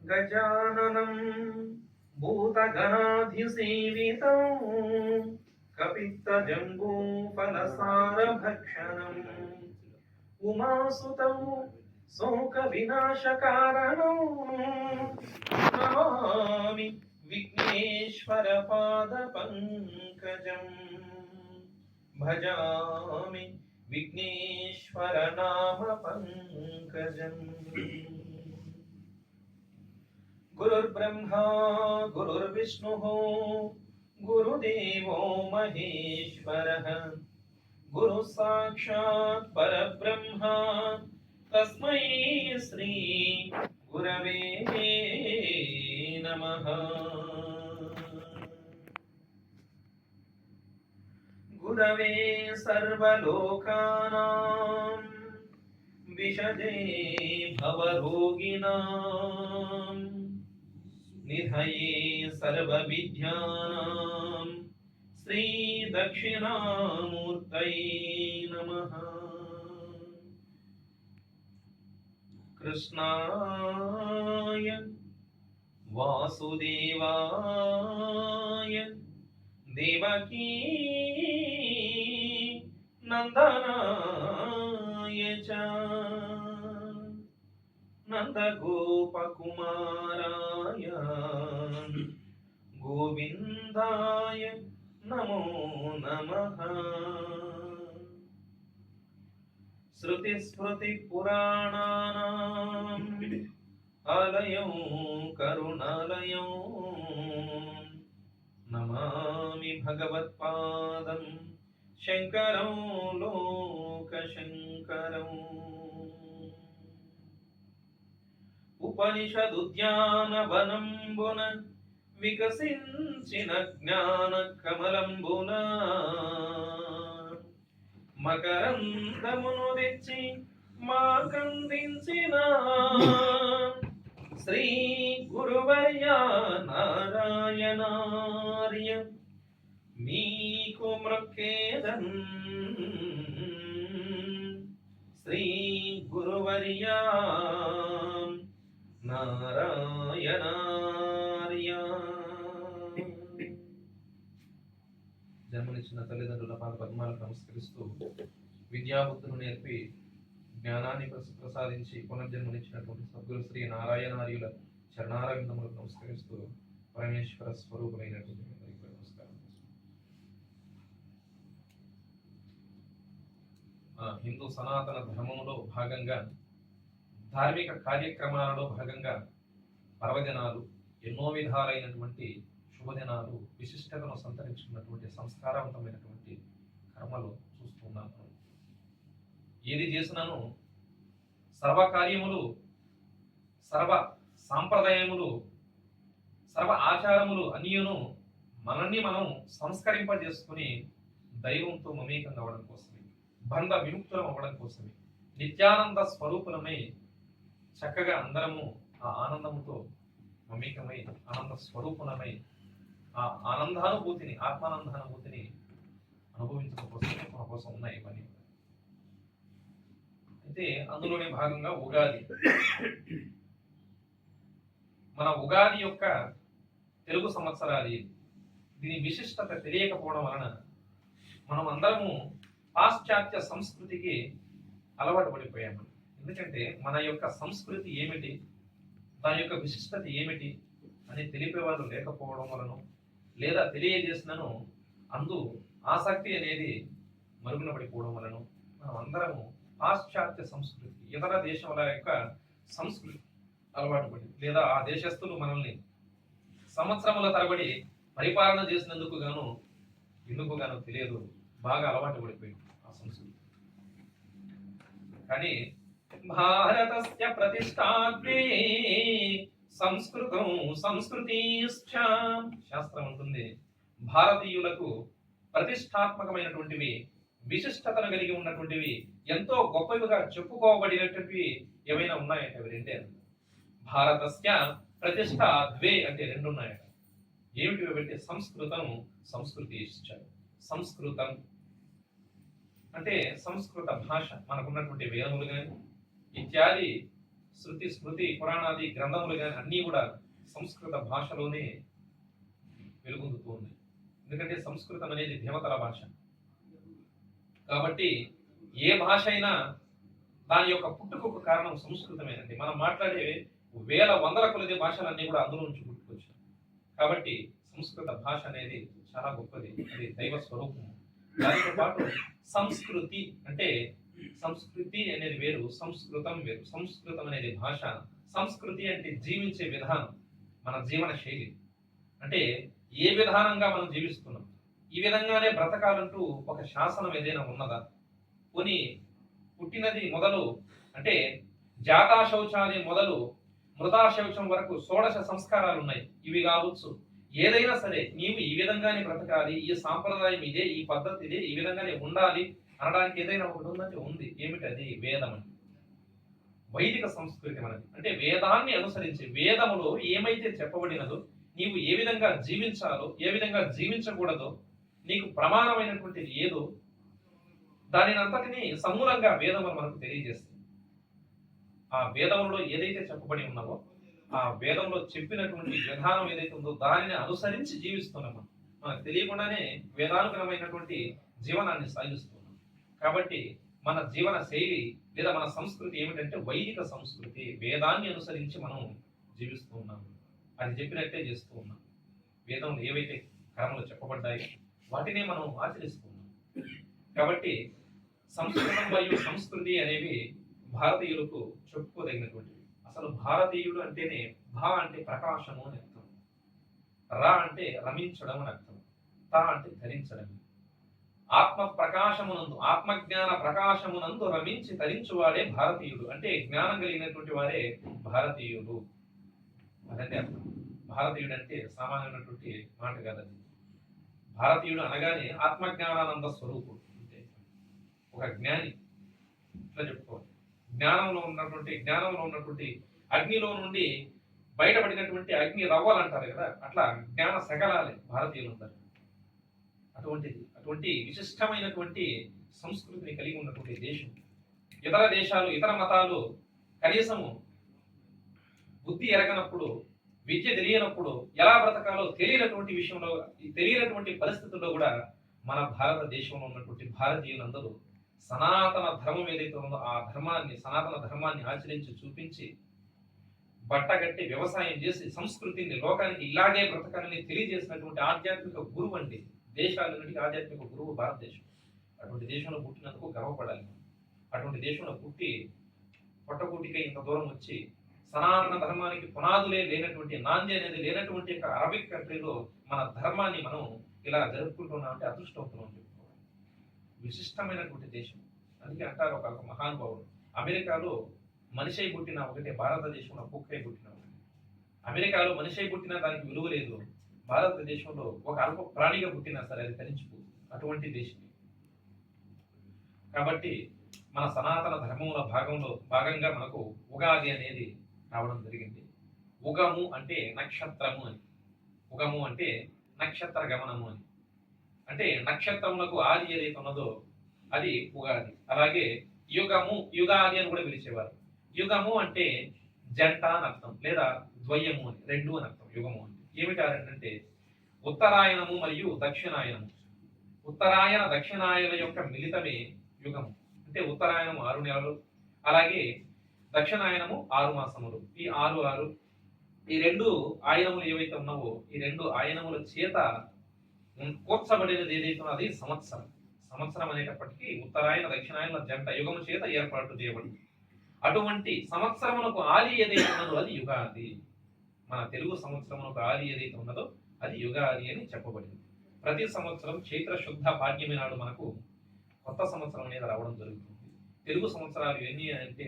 గజాననం భూతగణాధిసేవితం కపిత్తజంబూఫలసారభక్షణం ఉమాసుతం శోక వినాశకారణం నమామి విఘ్నేశ్వర పాద పంకజం భజామి విఘ్నేశ్వర నామ పంకజం. గురుర్బ్రహ్మా గురుర్విష్ణుః గురుదేవో మహేశ్వరః గురు సాక్షాత్ పరబ్రహ్మ తస్మై శ్రీ గురవే నమః. గురవే సర్వలోకానాం విషజే భవరోగిణాం నిధయే సర్వవిద్యానాం శ్రీ దక్షిణామూర్తయే నమః. కృష్ణాయ వాసుదేవాయ దేవకీ నందనాయ చ నందగోపకుమారాయ గోవిందాయ నమో నమః. శృతిస్మృతి పురాణానాం ఆలయం కరుణాలయం నమామి భగవత్పాదం శంకరం లోకశంకరం. ఉపనిషదుద్యానవనంబున వికసించిన జ్ఞాన కమలంబున మకరందమును తెచ్చి మాకందించిన శ్రీ గురువర్య నారాయణార్య మీకు మ్రొక్కేదన్. శ్రీ గురువర్య నారాయణార్య. జన్మనిచ్చిన తల్లిదండ్రుల పాద పద్మాలకు నమస్కరిస్తూ విద్యాబుద్ధులు నేర్పి జ్ఞానాన్ని ప్రసాదించి పునర్జన్మనిచ్చినటువంటి సద్గురు శ్రీ నారాయణార్యుల చరణారవిందములకు నమస్కరిస్తూ పరమేశ్వర స్వరూపులైనటువంటి నమస్కారం. హిందూ సనాతన ధర్మంలో భాగంగా ధార్మిక కార్యక్రమాలలో భాగంగా పర్వదినాలు, ఎన్నో విధాలైనటువంటి శుభదినాలు విశిష్టతను సంతరించుకున్నటువంటి సంస్కారవంతమైనటువంటి కర్మలు చూస్తున్నాము. ఏది చేసినాను సర్వకార్యములు, సర్వ సాంప్రదాయములు, సర్వ ఆచారములు అన్నియును మనల్ని మనం సంస్కరింపజేసుకుని దైవంతో మమేకం కావడం కోసమే, బంధ విముక్తులం అవ్వడం కోసమే, నిత్యానంద స్వరూపులమై చక్కగా అందరము ఆ ఆనందముతో మమేకమై ఆనంద స్వరూపులమై ఆ ఆనందానుభూతిని, ఆత్మానందానుభూతిని అనుభవించడం కోసం ఉన్నాయి ఇవన్నీ. అయితే అందులోనే భాగంగా ఉగాది. మన ఉగాది యొక్క తెలుగు సంవత్సరాది దీని విశిష్టత తెలియకపోవడం వలన మనం అందరము పాశ్చాత్య సంస్కృతికి అలవాటు పడిపోయాము. ఎందుకంటే మన యొక్క సంస్కృతి ఏమిటి, దాని యొక్క విశిష్టత ఏమిటి అని తెలిపేవారు లేకపోవడం వలన, లేదా తెలియజేసినను అందు ఆసక్తి అనేది మరుగున పడిపోవడం వలన మనం అందరము పాశ్చాత్య సంస్కృతి, ఇతర దేశముల యొక్క సంస్కృతి అలవాటు పడి, లేదా ఆ దేశస్తులు మనల్ని సంవత్సరముల తరబడి పరిపాలన చేసినందుకు గాను ఎందుకుగానో తెలియదు, బాగా అలవాటు పడిపోయింది ఆ సంస్కృతి. కానీ భారతస్య ప్రతిష్టాత్మే సంస్కృతం సంస్కృతిశ్చ, శాస్త్రం ఉంటుంది భారతీయులకు ప్రతిష్టాత్మకమైనటువంటివి, విశిష్టతను కలిగి ఉన్నటువంటివి, ఎంతో గొప్పవిగా చెప్పుకోబడినటువంటివి ఏమైనా ఉన్నాయంటే అవి రెండే. భారతస్య ప్రతిష్ట ద్వే అంటే రెండు ఉన్నాయట. ఏమిటి అంటే సంస్కృతం సంస్కృతి. సంస్కృతం అంటే సంస్కృత భాష, మనకున్నటువంటి వేదములు కానీ ఇత్యాది శృతి స్మృతి పురాణాది గ్రంథములు కానీ అన్నీ కూడా సంస్కృత భాషలోనే వెలుగొందుతూ ఉన్నాయి. ఎందుకంటే సంస్కృతం అనేది దేవతల భాష కాబట్టి ఏ భాష అయినా దాని యొక్క పుట్టుకు కారణం సంస్కృతమేనండి. మనం మాట్లాడే వేల వందల కొలది భాషలన్నీ కూడా అందులో నుంచి పుట్టుకొచ్చాయి. కాబట్టి సంస్కృత భాష అనేది చాలా గొప్పది, అది దైవ స్వరూపం. దానితో పాటు సంస్కృతి అంటే సంస్కృతి అనేది వేరు, సంస్కృతం వేరు. సంస్కృతం అనేది భాష, సంస్కృతి అంటే జీవించే విధానం, మన జీవన శైలి. అంటే ఏ విధానంగా మనం జీవిస్తున్నాం, ఈ విధంగానే బ్రతకాలంటూ ఒక శాసనం ఏదైనా ఉన్నదా? కొని పుట్టినది మొదలు అంటే జాతా శౌచాది మొదలు మృతా శౌచం వరకు షోడశ సంస్కారాలు ఉన్నాయి. ఇవి కావచ్చు ఏదైనా సరే, నీవు ఈ విధంగానే బ్రతకాలి, ఈ సాంప్రదాయం ఇదే, ఈ పద్ధతి ఇదే, ఈ విధంగానే ఉండాలి అనడానికి ఏదైనా ఒకటి ఉందంటే ఉంది. ఏమిటి అది? వేదం అని. వైదిక సంస్కృతి మనది. అంటే వేదాన్ని అనుసరించి వేదములో ఏమైతే చెప్పబడినదో, నీవు ఏ విధంగా జీవించాలో, ఏ విధంగా జీవించకూడదో, నీకు ప్రమాణమైనటువంటిది ఏదో దానిని అంతటిని సమూలంగా వేదములు మనకు తెలియజేస్తుంది. ఆ వేదంలో ఏదైతే చెప్పబడి ఉన్నావో, ఆ వేదంలో చెప్పినటువంటి విధానం ఏదైతే ఉందో దానిని అనుసరించి జీవిస్తున్నాం. మనకు తెలియకుండానే వేదానుగుణమైనటువంటి జీవనాన్ని సాగిస్తున్నాం. కాబట్టి మన జీవన శైలి లేదా మన సంస్కృతి ఏమిటంటే వైదిక సంస్కృతి. వేదాన్ని అనుసరించి మనం జీవిస్తూ ఉన్నాము, అది చెప్పినట్టే చేస్తూ ఉన్నాం. వేదంలో ఏవైతే కర్మలు చెప్పబడ్డాయి వాటినే మనం ఆచరిస్తున్నాం. కాబట్టి సంస్కృతం మరియు సంస్కృతి అనేవి భారతీయులకు చెప్పుకోదగినటువంటివి. అసలు భారతీయుడు అంటేనే భా అంటే ప్రకాశము అని అర్థం, రా అంటే రమించడం అని అర్థం, తా అంటే ధరించడం. ఆత్మ ప్రకాశమునందు, ఆత్మజ్ఞాన ప్రకాశమునందు రమించి ధరించువాడే భారతీయుడు. అంటే జ్ఞానం కలిగినటువంటి వారే భారతీయుడు. అదంటే అర్థం. భారతీయుడు అంటే సామాన్యమైనటువంటి మాట కాదండి. భారతీయుడు అనగానే ఆత్మజ్ఞానానంద స్వరూపుడు అంటే ఒక జ్ఞాని. ఇట్లా చెప్పుకోవాలి. జ్ఞానంలో ఉన్నటువంటి అగ్నిలో నుండి బయటపడినటువంటి అగ్ని రవ్వలు అంటారు కదా, అట్లా జ్ఞాన సకలాలే భారతీయులు ఉంటారు. అటువంటి విశిష్టమైనటువంటి సంస్కృతిని కలిగి ఉన్నటువంటి దేశం. ఇతర దేశాలు, ఇతర మతాలు కనీసము బుద్ధి ఎరగనప్పుడు, విద్య తెలియనప్పుడు ఎలా బ్రతకాలో తెలియనటువంటి విషయంలో, తెలియనటువంటి పరిస్థితుల్లో కూడా మన భారతదేశంలో ఉన్నటువంటి భారతీయులందరూ సనాతన ధర్మం ఏదైతే ఉందో ఆ ధర్మాన్ని, సనాతన ధర్మాన్ని ఆచరించి చూపించి బట్టగట్టి వ్యవసాయం చేసి సంస్కృతిని లోకానికి ఇలాగే బ్రతకాలని తెలియజేసినటువంటి ఆధ్యాత్మిక గురువు అండి. దేశాలన్నిటికీ ఆధ్యాత్మిక గురువు భారతదేశం. అటువంటి దేశంలో పుట్టినందుకు గర్వపడాలి. అటువంటి దేశంలో పుట్టి పొట్టకూటికై ఇంత దూరం వచ్చి సనాతన ధర్మానికి పునాదులే లేనటువంటి, నాంది అనేది లేనటువంటి అరబిక్ కంట్రీలో మన ధర్మాన్ని మనం ఇలా జరుపుకుంటున్నామంటే అదృష్టవంతులు అని చెప్పుకోవాలి. విశిష్టమైనటువంటి దేశం. అందుకే అంటారు ఒక మహానుభావుడు, అమెరికాలో మనిషి పుట్టిన ఒకటే, భారతదేశంలో కుక్కై పుట్టిన ఒకటి. అమెరికాలో మనిషి పుట్టినా దానికి విలువ లేదు, భారతదేశంలో ఒక అల్ప ప్రాణిగా పుట్టినా సరే అది తరించిపోతుంది. అటువంటి దేశం. కాబట్టి మన సనాతన ధర్మంలో భాగంగా మనకు ఉగాది అనేది రావడం జరిగింది. ఉగము అంటే నక్షత్రము అని, ఉగము అంటే నక్షత్ర గమనము అని. అంటే నక్షత్రములకు ఆది ఏదైతే ఉన్నదో అది ఉగాది. అలాగే యుగము, యుగాది అని కూడా పిలిచేవారు. యుగము అంటే జంట అని అర్థం, లేదా ద్వయము అని, రెండు అని అర్థం. యుగము అంటే ఏమిటారంటే ఉత్తరాయణము మరియు దక్షిణాయనము. ఉత్తరాయణ దక్షిణాయన యొక్క మిళితమే యుగము. అంటే ఉత్తరాయణము 6 నెలలు, అలాగే దక్షిణాయనము 6 మాసములు. ఈ 6 ఈ 2 ఆయనములు ఏవైతే ఉన్నావో ఈ 2 ఆయనముల చేత కూర్చబడినది ఏదైతే అది సంవత్సరం. సంవత్సరం అనేటప్పటికీ ఉత్తరాయణ దక్షిణాయన జంట యుగము చేత ఏర్పాటు చేయబడింది. అటువంటి సంవత్సరమునకు ఆది ఏదైతే ఉన్నదో అది యుగాది. మన తెలుగు సంవత్సరమునకు ఆది ఏదైతే ఉన్నదో అది యుగాది అని చెప్పబడింది. ప్రతి సంవత్సరం చైత్ర శుద్ధ పాడ్యమి నాడు మనకు కొత్త సంవత్సరం అనేది రావడం జరుగుతుంది. తెలుగు సంవత్సరాలు ఎన్ని అంటే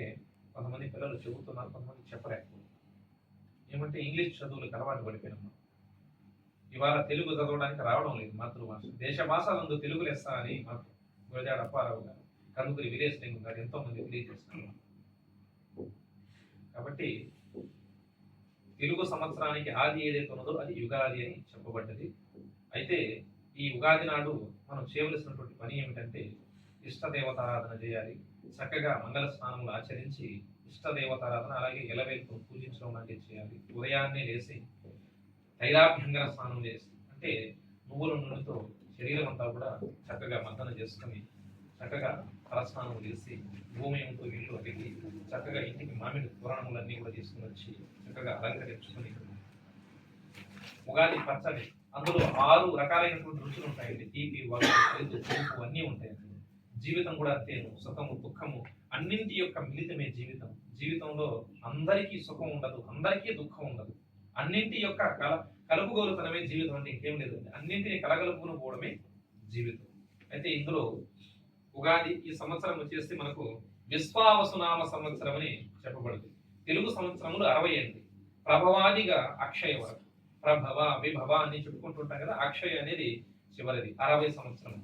కొంతమంది పిల్లలు చెబుతున్నారు, కొంతమంది చెప్పలేకపోతున్నారు. ఏమంటే ఇంగ్లీష్ చదువులకు అలవాటు పడిపోయినాం. ఇవాళ తెలుగు చదవడానికి రావడం లేదు. మాతృభాష దేశ భాషలందు తెలుగు లెస్స అని మాకు గురజాడ అప్పారావు గారు, కందుకూరి వీరేశలింగం గారు ఎంతో మంది తెలియజేస్తున్నారు. కాబట్టి తెలుగు సంవత్సరానికి ఆది ఏదైతే ఉన్నదో అది యుగాది అని చెప్పబడ్డది. అయితే ఈ ఉగాది నాడు మనం చేయవలసినటువంటి పని ఏమిటంటే ఇష్టదేవతారాధన చేయాలి. చక్కగా మంగళ స్నానములు ఆచరించి ఇష్టదేవతారాధన అలాగే ఎలవేలుతో పూజించడం లాంటివి చేయాలి. ఉదయాన్నే లేచి తైలాభ్యంగన స్నానం చేసి అంటే నువ్వుల నూనెతో శరీరం అంతా కూడా చక్కగా మర్దన చేసుకుని చక్కగా తలస్నానం చేసి భూమయంతో ఇల్లు అడిగి చక్కగా ఇంటికి మామిడి తోరణములన్నీ కూడా తీసుకుని వచ్చి చక్కగా అలంకరించుకుని ఉగాది పచ్చడి అందులో 6 రకాలైనటువంటి రుచులు ఉంటాయండి. తీపి, వగరు, పులుపు అన్నీ ఉంటాయండి. జీవితం కూడా అంతేను. సుఖము, దుఃఖము అన్నింటి యొక్క మిళితమే జీవితం. జీవితంలో అందరికీ సుఖం ఉండదు, అందరికీ దుఃఖం ఉండదు. అన్నింటి యొక్క కలుపుగోలుతనమే జీవితం అంటే ఇంకేం లేదు. అన్నింటినీ కలగలుపుకుని పోవడమే జీవితం. అయితే ఇందులో ఉగాది ఈ సంవత్సరం వచ్చేసి మనకు విశ్వావసునామ సంవత్సరం అని చెప్పబడుతుంది. తెలుగు సంవత్సరములు 68. ప్రభవాదిగా అక్షయ వరకు ప్రభవ విభవ అని చెప్పుకుంటుంటాం కదా. అక్షయ అనేది చివరిది 60 సంవత్సరం.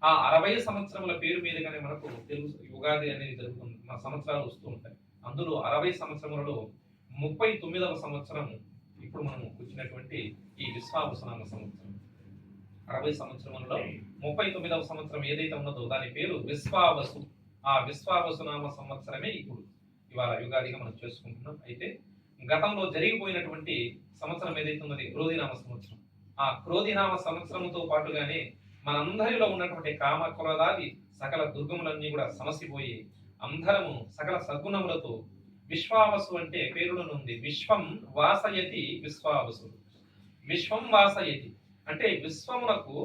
ఆ 60 సంవత్సరముల పేరు మీదుగానే మనకు తెలుగు ఉగాది అనేది జరుగుతుంది. మన సంవత్సరాలు వస్తూ ఉంటాయి. అందులో 60 సంవత్సరములలో 39వ సంవత్సరం ఇప్పుడు మనం వచ్చినటువంటి ఈ విశ్వావసునామ సంవత్సరం. 60 సంవత్సరములలో 39వ సంవత్సరం ఏదైతే ఉన్నదో దాని పేరు విశ్వావసు. ఆ విశ్వావసునామ సంవత్సరమే ఇప్పుడు ఇవాళ యుగాదిగా మనం చేసుకుంటున్నాం. అయితే గతంలో జరిగిపోయినటువంటి సంవత్సరం ఏదైతే ఉన్నది క్రోధినామ సంవత్సరం. ఆ క్రోధినామ సంవత్సరంతో పాటుగానే మనందరిలో ఉన్నటువంటి కామ క్రోధాది సకల దుర్గములన్నీ కూడా సమసిపోయి అందరము సకల సద్గుణములతో విశ్వావసు అంటే పేరులో ఉంది. విశ్వం వాసయతి విశ్వావసు. విశ్వం వాసయతి అంటే విశ్వమునకు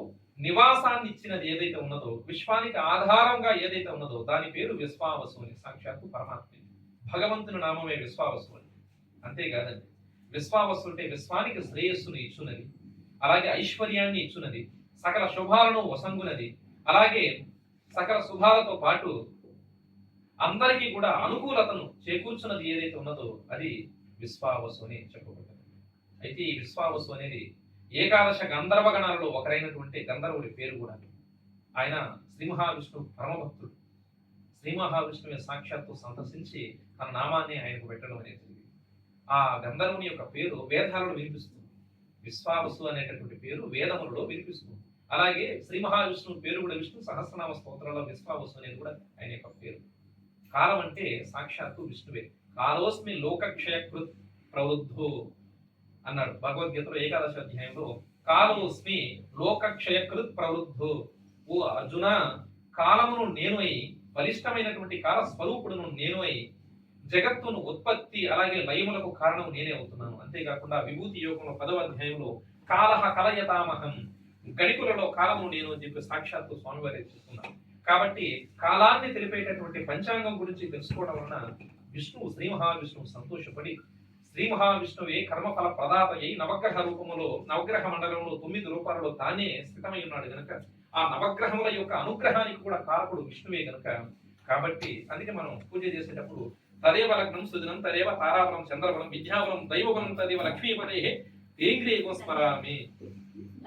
నివాసాన్ని ఇచ్చినది ఏదైతే ఉన్నదో, విశ్వానికి ఆధారంగా ఏదైతే ఉన్నదో దాని పేరు విశ్వావసు అని. సాక్షాత్తు పరమాత్మ భగవంతుని నామమే విశ్వావసు అని. అంతేకాదండి, విశ్వావసు అంటే విశ్వానికి శ్రేయస్సును ఇచ్చున్నది, అలాగే ఐశ్వర్యాన్ని ఇచ్చున్నది, సకల శుభాలను వసంగునది, అలాగే సకల శుభాలతో పాటు అందరికీ కూడా అనుకూలతను చేకూర్చున్నది ఏదైతే ఉన్నదో అది విశ్వావసు అని చెప్పబడ్డది. అయితే ఈ విశ్వావసు అనేది ఏకాదశ గంధర్వ గణాలలో ఒకరైనటువంటి గంధర్వుడి పేరు కూడా. ఆయన శ్రీ మహావిష్ణువు పరమభక్తుడు. శ్రీ మహావిష్ణువు సాక్షాత్తు సందర్శించి తన నామాన్ని ఆయనకు పెట్టడం అనేది జరిగింది. ఆ గంధర్వుని యొక్క పేరు వేదాలలో వినిపిస్తుంది. విశ్వావసు అనేటటువంటి పేరు వేదములలో వినిపిస్తుంది. అలాగే శ్రీ మహావిష్ణువు పేరు కూడా విష్ణు సహస్రనామ స్తోత్రాల్లో విశ్వావసు అనేది కూడా ఆయన యొక్క పేరు. కాలం అంటే సాక్షాత్తు విష్ణువే. కాలోస్మి లోకక్షయకృత్ ప్రవృద్ధో అన్నాడు భగవద్గీతలో 11వ అధ్యాయంలో. కాలోస్మి లోకక్షయకృత్ ప్రవృద్ధో. ఓ అర్జున, కాలమును నేను అయి బలిష్టమైనటువంటి కాల స్వరూపుడును నేను అయి జగత్తును ఉత్పత్తి అలాగే లయములకు కారణం నేనే అవుతున్నాను. అంతేకాకుండా విభూతి యోగంలో 10వ అధ్యాయంలో కాలహ కలయతామహం, గణికులలో కాలము నేను అని చెప్పి సాక్షాత్తు స్వామివారి చెప్తున్నాను. కాబట్టి కాలాన్ని తెలిపేటటువంటి పంచాంగం గురించి తెలుసుకోవడం వలన విష్ణువు శ్రీ మహావిష్ణువు సంతోషపడి శ్రీ మహావిష్ణువే కర్మఫల ప్రదాత అయి నవగ్రహ రూపములో నవగ్రహ మండలంలో 9 రూపాలలో తానే స్థితమై ఉన్నాడు గనక ఆ నవగ్రహముల యొక్క అనుగ్రహానికి కూడా కారకుడు విష్ణువే గనక కాబట్టి అందుకే మనం పూజ చేసేటప్పుడు తదేవ లగ్నం సుదినం తదేవ తారాబలం చంద్రబలం విద్యాబలం దైవబలం తదేవ లక్ష్మీపదే తేంగ్రేగో స్మరామి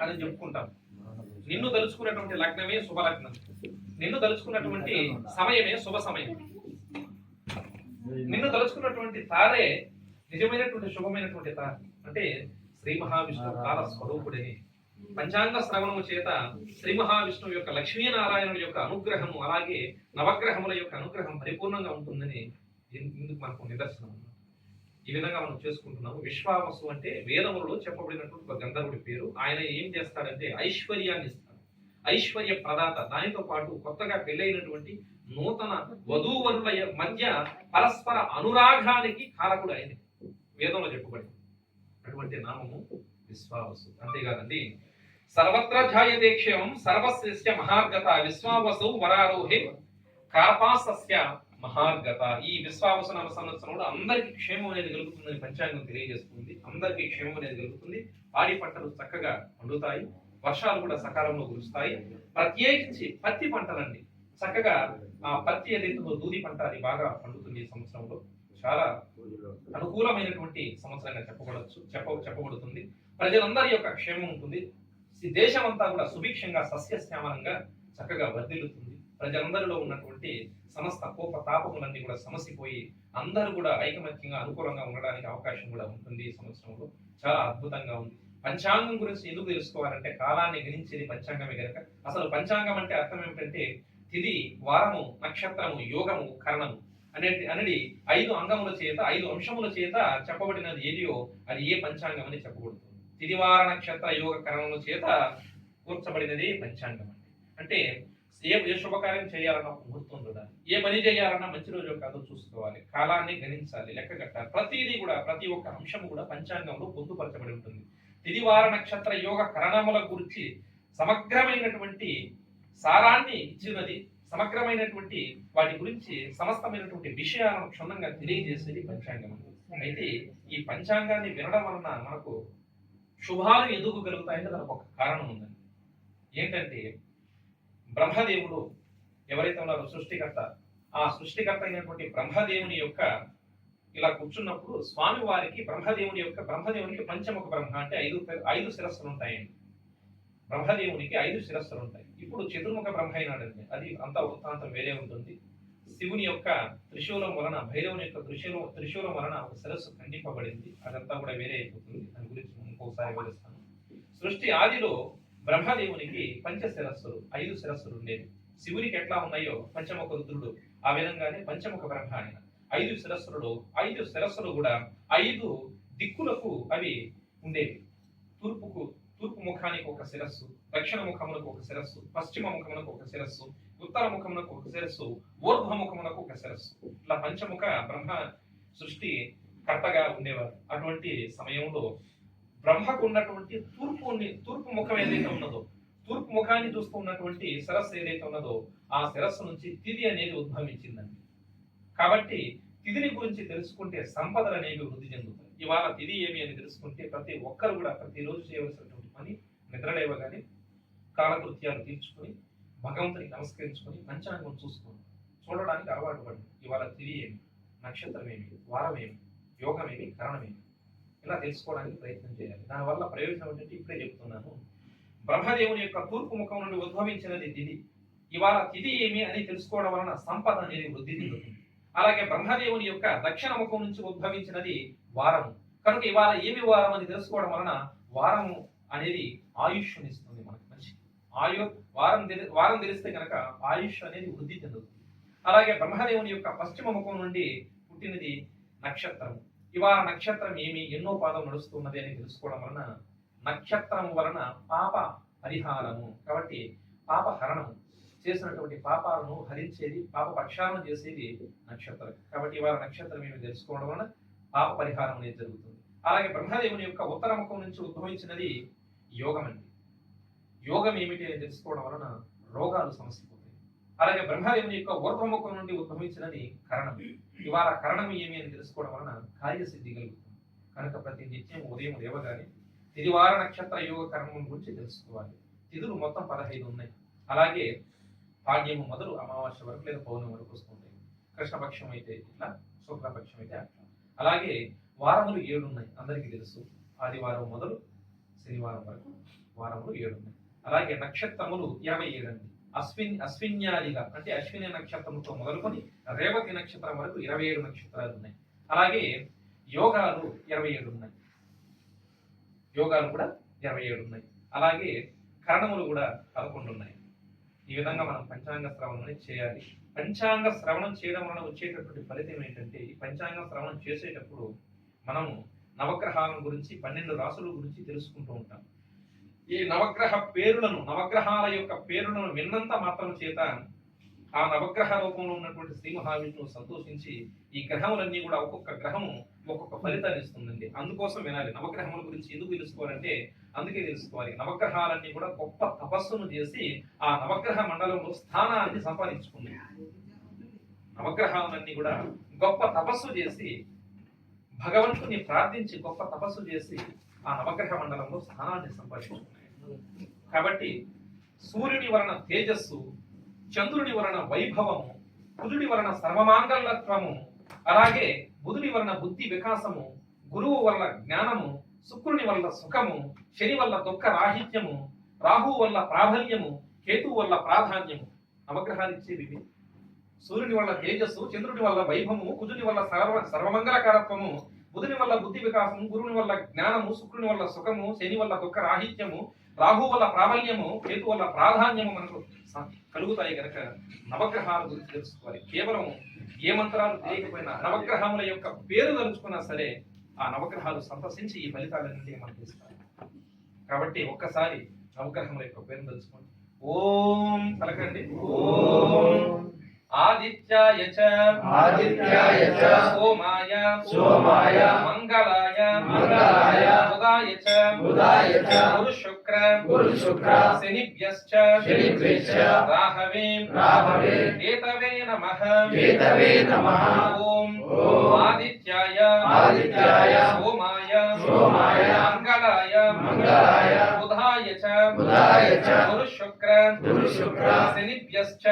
అని చెప్పుకుంటాం. నిన్ను తలుచుకున్నటువంటి లగ్నమే శుభలగ్నం, నిన్ను తలుచుకున్నటువంటి సమయమే శుభ సమయం, నిన్ను తలుచుకున్నటువంటి తారే నిజమైనటువంటి శుభమైనటువంటి తార. అంటే శ్రీ మహావిష్ణువు కాల స్వరూపుడిని పంచాంగ శ్రవణము చేత శ్రీ మహావిష్ణువు యొక్క లక్ష్మీనారాయణుల యొక్క అనుగ్రహము అలాగే నవగ్రహముల యొక్క అనుగ్రహం పరిపూర్ణంగా ఉంటుందని ఇందుకు మనకు నిదర్శనం. ఈ విధంగా మనం చేసుకుంటున్నాము. విశ్వావసు అంటే వేదములలో చెప్పబడినటువంటి ఒక గంధర్వుడి పేరు. ఆయన ఏం చేస్తాడంటే ఐశ్వర్యాన్ని ఇస్తాడు, ఐశ్వర్య ప్రదాత. దానితో పాటు కొత్తగా పెళ్ళైనటువంటి నూతన వధూవరుల మధ్య పరస్పర అనురాగానికి కారకుడు ఆయన వేదంలో చెప్పబడింది. అటువంటి నామము విశ్వావసు. అంతేకాదండి, సర్వత్ర ఝాయతే క్షేమం సర్వస్య మహార్గత విశ్వావసు వరారోహే కార్పాసస్య మహార్గత. ఈ విశ్వావసు నామ సంవత్సరంలో అందరికీ క్షేమం అనేది కలుగుతుందని పంచాంగం తెలియజేస్తుంది. అందరికీ క్షేమం అనేది కలుగుతుంది. పాడి పంటలు చక్కగా పండుతాయి, వర్షాలు కూడా సకాలంలో కురుస్తాయి. ప్రత్యేకించి పత్తి పంటలండి చక్కగా ఆ పత్తి ఏదైతే దూది పంట అది బాగా పండుతుంది ఈ సంవత్సరంలో. చాలా అనుకూలమైనటువంటి సంవత్సరంగా చెప్పబడుతుంది. ప్రజలందరి యొక్క క్షేమం ఉంటుంది. దేశం అంతా కూడా సుభిక్షంగా సస్యశ్యామలంగా చక్కగా వర్ధిల్లుతుంది. ప్రజలందరిలో ఉన్నటువంటి సమస్త కోప తాపములన్నీ కూడా సమసిపోయి అందరూ కూడా ఐకమత్యంగా అనుకూలంగా ఉండడానికి అవకాశం కూడా ఉంటుంది ఈ సంవత్సరంలో. చాలా అద్భుతంగా ఉంది. పంచాంగం గురించి ఎందుకు తెలుసుకోవాలంటే కాలాన్ని గణించేది పంచాంగమే కనుక. అసలు పంచాంగం అంటే అర్థం ఏమిటంటే తిథి, వారము, నక్షత్రము, యోగము, కరణము అనేది 5 అంగముల చేత 5 అంశముల చేత చెప్పబడినది ఏదియో అది ఏ పంచాంగం అని చెప్పబడుతుంది. తిథి, వార, నక్షత్ర, యోగ, కరణముల చేత కూర్చబడినది పంచాంగం అంటే ఏ శుభకార్యం చేయాలన్నా ముహూర్తం చూడాలి, ఏ పని చేయాలన్నా మంచి రోజు కాదో చూసుకోవాలి, కాలాన్ని గణించాలి, లెక్క కట్టాలి. ప్రతిదీ కూడా ప్రతి ఒక్క అంశము కూడా పంచాంగంలో పొందుపరచబడి ఉంటుంది. తిదివార నక్షత్ర యోగ కరణముల గురించి సమగ్రమైనటువంటి సారాన్ని ఇచ్చినది, సమగ్రమైనటువంటి వాటి గురించి సమస్తమైనటువంటి విషయాలను క్షుణ్ణంగా తెలియజేసేది పంచాంగం. అయితే ఈ పంచాంగాన్ని వినడం వలన మనకు శుభాలు ఎందుకు కలుగుతాయంటే దానికి ఒక కారణం ఉందండి. ఏంటంటే బ్రహ్మదేవుడు ఎవరైతే ఉన్నారో సృష్టికర్త, ఆ సృష్టికర్త అయినటువంటి బ్రహ్మదేవుని యొక్క ఇలా కూర్చున్నప్పుడు స్వామి వారికి బ్రహ్మదేవునికి పంచముఖ బ్రహ్మ అంటే 5 శిరస్సులు ఉంటాయండి. బ్రహ్మదేవునికి 5 శిరస్సులు ఉంటాయి. ఇప్పుడు చతుర్ముఖ బ్రహ్మ అయినాడండి, అది అంతా వృత్తాంతం వేరే ఉంటుంది. శివుని యొక్క త్రిశూలం వలన, భైరవుని యొక్క త్రిశూలం వలన ఒక శిరస్సు ఖండింపబడింది. అదంతా కూడా వేరే అయిపోతుంది. దాని గురించి ఇంకోసారి వివరిస్తాను. సృష్టి ఆదిలో బ్రహ్మదేవునికి 5 శిరస్సులు ఉండేవి. శివునికి ఎట్లా ఉన్నాయో పంచముఖ రుద్రుడు ఆ విధంగానే పంచముఖ బ్రహ్మ ఆయన 5 శిరస్సులు కూడా 5 దిక్కులకు అవి ఉండేవి. తూర్పు ముఖానికి ఒక శిరస్సు, దక్షిణ ముఖమునకు ఒక శిరస్సు, పశ్చిమ ముఖమునకు ఒక శిరస్సు, ఉత్తర ముఖమునకు ఒక శిరస్సు, ఊర్ధ్వ ముఖమునకు ఒక శిరస్సు. ఇట్లా పంచముఖ బ్రహ్మ సృష్టి కర్తగా ఉండేవారు. అటువంటి సమయంలో బ్రహ్మకు ఉన్నటువంటి తూర్పు ముఖం ఏదైతే ఉన్నదో, తూర్పు ముఖాన్ని చూస్తూ ఉన్నటువంటి శిరస్సు ఏదైతే ఉన్నదో ఆ శిరస్సు నుంచి తిథి అనేది ఉద్భవించిందండి. కాబట్టి తిథిని గురించి తెలుసుకుంటే సంపదలు అనేవి వృద్ధి చెందుతాయి. ఇవాళ తిథి ఏమి అని తెలుసుకుంటే ప్రతి ఒక్కరు కూడా ప్రతిరోజు చేయవలసినటువంటి పని నిద్రలేవగానే కాలకృత్యాలు తీర్చుకొని భగవంతునికి నమస్కరించుకొని పంచాంగం చూడడానికి అలవాటు పడింది. ఇవాళ తిథి ఏమి, నక్షత్రం ఏమి, వారం ఏమి, యోగం ఏమి, కరణం ఏమి, ఇలా తెలుసుకోవడానికి ప్రయత్నం చేయాలి. దానివల్ల ప్రయోజనం ఏంటంటే ఇప్పుడే చెప్తున్నాను. బ్రహ్మదేవుని యొక్క తూర్పు ముఖం నుండి ఉద్భవించినది తిథి. ఇవాళ తిథి ఏమి అని తెలుసుకోవడం వలన సంపద అనేది వృద్ధి చెందుతుంది. అలాగే బ్రహ్మదేవుని యొక్క దక్షిణ ముఖం నుంచి ఉద్భవించినది వారము. కనుక ఇవాళ ఏమి వారం అని తెలుసుకోవడం వలన వారము అనేది ఆయుష్నిస్తుంది మనకు. మంచి వారం తెలిస్తే కనుక ఆయుష్ అనేది వృద్ధి చెందుతుంది. అలాగే బ్రహ్మదేవుని యొక్క పశ్చిమ ముఖం నుండి పుట్టినది నక్షత్రం. ఇవాళ నక్షత్రం ఏమి, ఎన్నో పాదం నడుస్తున్నది అని తెలుసుకోవడం వలన నక్షత్రము వలన పాప పరిహారము, కాబట్టి పాప హరణము, చేసినటువంటి పాపాలను హరించేది, పాప ప్రక్షాళన చేసేది నక్షత్రం. కాబట్టి ఇవాళ నక్షత్రం ఏమి తెలుసుకోవడం వలన పాప పరిహారం అనేది జరుగుతుంది. అలాగే బ్రహ్మదేవుని యొక్క ఉత్తర ముఖం నుంచి ఉద్భవించినది యోగం అండి. యోగం ఏమిటి అని తెలుసుకోవడం వలన రోగాలు సమసిపోతాయి. అలాగే బ్రహ్మదేవుని యొక్క ఊర్ధ్వముఖం నుండి ఉద్భవించినది కరణం. ఇవాళ కరణం ఏమి అని తెలుసుకోవడం వలన కార్యసిద్ధి కలుగుతుంది. కనుక ప్రతి నిత్యం ఉదయం లేవగానే తిదివార నక్షత్ర యోగ కరణం గురించి తెలుసుకోవాలి. తిథులు మొత్తం 15 ఉన్నాయి. అలాగే పాడ్యము మొదలు అమావాస్య వరకు లేదా పౌర్ణమి వరకు వస్తుంటాయి. కృష్ణపక్షం అయితే ఇట్లా, శుక్లపక్షం అయితే అట్లా. అలాగే వారములు 7 ఉన్నాయి, అందరికీ తెలుసు. ఆదివారం మొదలు శనివారం వరకు వారములు 7 ఉన్నాయి. అలాగే నక్షత్రములు 27 అండి. అశ్విన్యాదిగా అంటే అశ్విని నక్షత్రంతో మొదలుకొని రేవతి నక్షత్రం వరకు 27 నక్షత్రాలు ఉన్నాయి. అలాగే యోగాలు 27 ఉన్నాయి. యోగాలు కూడా 27 ఉన్నాయి. అలాగే కరణములు కూడా 11 ఉన్నాయి. ఈ విధంగా మనం పంచాంగ శ్రవణం చేయాలి. పంచాంగ శ్రవణం చేయడం వలన వచ్చేటటువంటి ఫలితం ఏంటంటే, ఈ పంచాంగ శ్రవణం చేసేటప్పుడు మనము నవగ్రహాల గురించి 12 రాసుల గురించి తెలుసుకుంటూ ఉంటాం. ఈ నవగ్రహాల యొక్క పేరులను విన్నంత మాత్రం చేత ఆ నవగ్రహ రూపంలో ఉన్నటువంటి శ్రీ మహావిష్ణువు సంతోషించి ఈ గ్రహములన్నీ కూడా ఒక్కొక్క గ్రహము ఒక్కొక్క ఫలితాన్ని ఇస్తుందండి. అందుకోసం వినాలి. నవగ్రహముల గురించి ఎందుకు తెలుసుకోవాలంటే అందుకే తెలుసుకోవాలి. నవగ్రహాలన్నీ కూడా గొప్ప తపస్సును చేసి ఆ నవగ్రహ మండలంలో స్థానాన్ని సంపాదించుకున్నాయి. నవగ్రహాలన్నీ కూడా గొప్ప తపస్సు చేసి భగవంతుని ప్రార్థించి గొప్ప తపస్సు చేసి ఆ నవగ్రహ మండలంలో స్థానాన్ని సంపాదించుకున్నాయి. కాబట్టి సూర్యుని వలన తేజస్సు, చంద్రుని వలన వైభవము, కుజుడి వలన సర్వమాంగళ్యత్వము, అలాగే బుధుని వలన బుద్ధి వికాసము, గురువు వల్ల జ్ఞానము, శుక్రుని వల్ల సుఖము, శని వల్ల దుఃఖ రాహిత్యము, రాహు వల్ల ప్రాబల్యము, కేతు వల్ల ప్రాధాన్యము. నవగ్రహాలు ఇచ్చేవి సూర్యుని వల్ల తేజస్సు, చంద్రుని వల్ల వైభవము, కుజుని వల్ల సర్వమంగళకారత్వము, బుధుని వల్ల బుద్ధి వికాసము, గురువుని వల్ల జ్ఞానము, శుక్రుని వల్ల సుఖము, శని వల్ల దుఃఖ రాహిత్యము, రాహు వల్ల ప్రాబల్యము, కేతు వల్ల ప్రాధాన్యము మనకు కలుగుతాయి కనుక నవగ్రహాల గురించి తెలుసుకోవాలి. కేవలం ఏ మంత్రాలు తెలియకపోయినా నవగ్రహముల యొక్క పేరు తలుచుకున్నా సరే ఆ నవగ్రహాలు సంతసించి ఈ ఫలితాలన్నింటినీ మనకి ఇస్తారు. కాబట్టి ఒక్కసారి నవగ్రహముల యొక్క పేరు తెలుసుకోండి. ఓం పలకండి. ఓం ఆదిత్యాయ చ సోమాయ మంగళాయ బుధాయ చ గురు శుక్ర శనిభ్యశ్చ రాహవే కేతవే నమః. ఓం ఆదిత్యాయ సోమాయ మంగళాయ బుధాయ చ గురు శుక్ర శనిభ్యశ్చ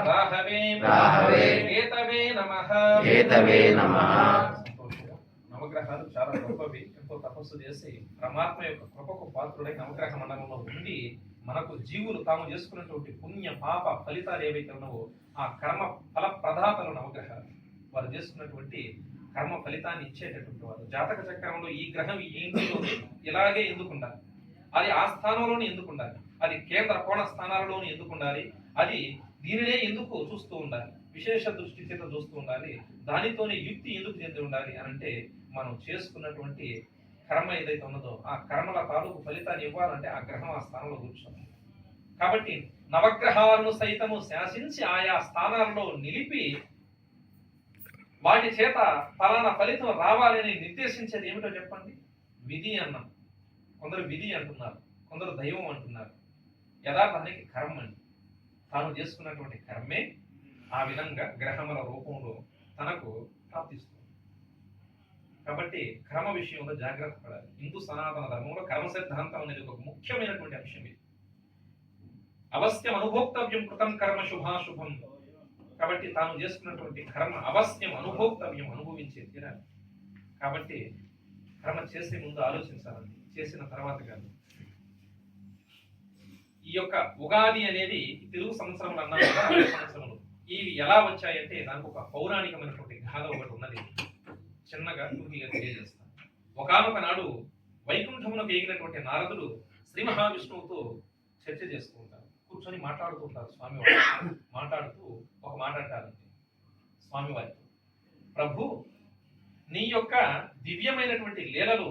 రాహవే కేతవే నమః. నవగ్రహాలు చాలా గొప్పవి. ఎంతో తపస్సు చేసి పరమాత్మ యొక్క కృపకు పాత్రుడై నవగ్రహ మండలంలో ఉండి మనకు జీవులు తాము చేసుకున్నటువంటి పుణ్య పాప ఫలితాలు ఏవైతే ఉన్నావో ఆ కర్మ ఫల ప్రదాతలు నవగ్రహాలు. వారు చేసుకున్నటువంటి కర్మ ఫలితాన్ని ఇచ్చేటటువంటి వారు. జాతక చక్రంలో ఈ గ్రహం ఈ ఇంటిలో ఇలాగే ఎందుకు ఉండాలి, అది ఆ స్థానంలోనే ఎందుకు ఉండాలి, అది కేంద్ర కోణ స్థానాలలోనే ఎందుకు ఉండాలి, అది దీనినే ఎందుకు చూస్తూ ఉండాలి, విశేష దృష్టి చేత చూస్తూ ఉండాలి, దానితోనే యుక్తి ఎందుకు చెంది ఉండాలి అని అంటే మనం చేసుకున్నటువంటి కర్మ ఏదైతే ఉన్నదో ఆ కర్మల తాలూకు ఫలితాన్ని ఇవ్వాలంటే ఆ గ్రహం ఆ స్థానంలో కూర్చోవాలి. కాబట్టి నవగ్రహాలను సైతము శాసించి ఆయా స్థానాల్లో నిలిపి వాటి చేత ఫలానా ఫలితం రావాలని నిర్దేశించేది ఏమిటో చెప్పండి. విధి అన్నాం. కొందరు విధి అంటున్నారు, కొందరు దైవం అంటున్నారు. యథార్థానికి కర్మ అండి. తాను చేసుకున్నటువంటి కర్మే ఆ విధంగా గ్రహముల రూపంలో తనకు ప్రాప్తిస్తుంది. కాబట్టి కర్మ విషయంలో జాగ్రత్త పడాలి. హిందూ సనాతన ధర్మంలో కర్మ సిద్ధాంతం అనేది ఒక ముఖ్యమైనటువంటి అంశం. ఇది అవశ్యం అనుభోక్తవ్యం కృతం కర్మ శుభాశుభం. కాబట్టి తాను చేసుకున్నటువంటి కర్మ అవశ్యం అనుభోక్తవ్యం, అనుభవించే తీరాలి. కాబట్టి కర్మ చేసే ముందు ఆలోచించాలండి, చేసిన తర్వాత కాదు. ఈ యొక్క ఉగాది అనేది తెలుగు సంవత్సరములు అన్నారు కదా, 60 సంవత్సరములు. ఇవి ఎలా వచ్చాయంటే దానికి ఒక పౌరాణికమైనటువంటి గాథ ఒకటి ఉన్నది. చిన్నగా టూకీగా తెలియజేస్తాను. ఒకానొక నాడు వైకుంఠమునకు ఎగినటువంటి నారదుడు శ్రీ మహావిష్ణువుతో చర్చ చేస్తూ ఉంటారు. కూర్చొని మాట్లాడుతూ ఉంటారు. స్వామివారి మాట్లాడుతూ ఒక మాట అంటారంటే స్వామివారితో, ప్రభు నీ యొక్క దివ్యమైనటువంటి లీలలు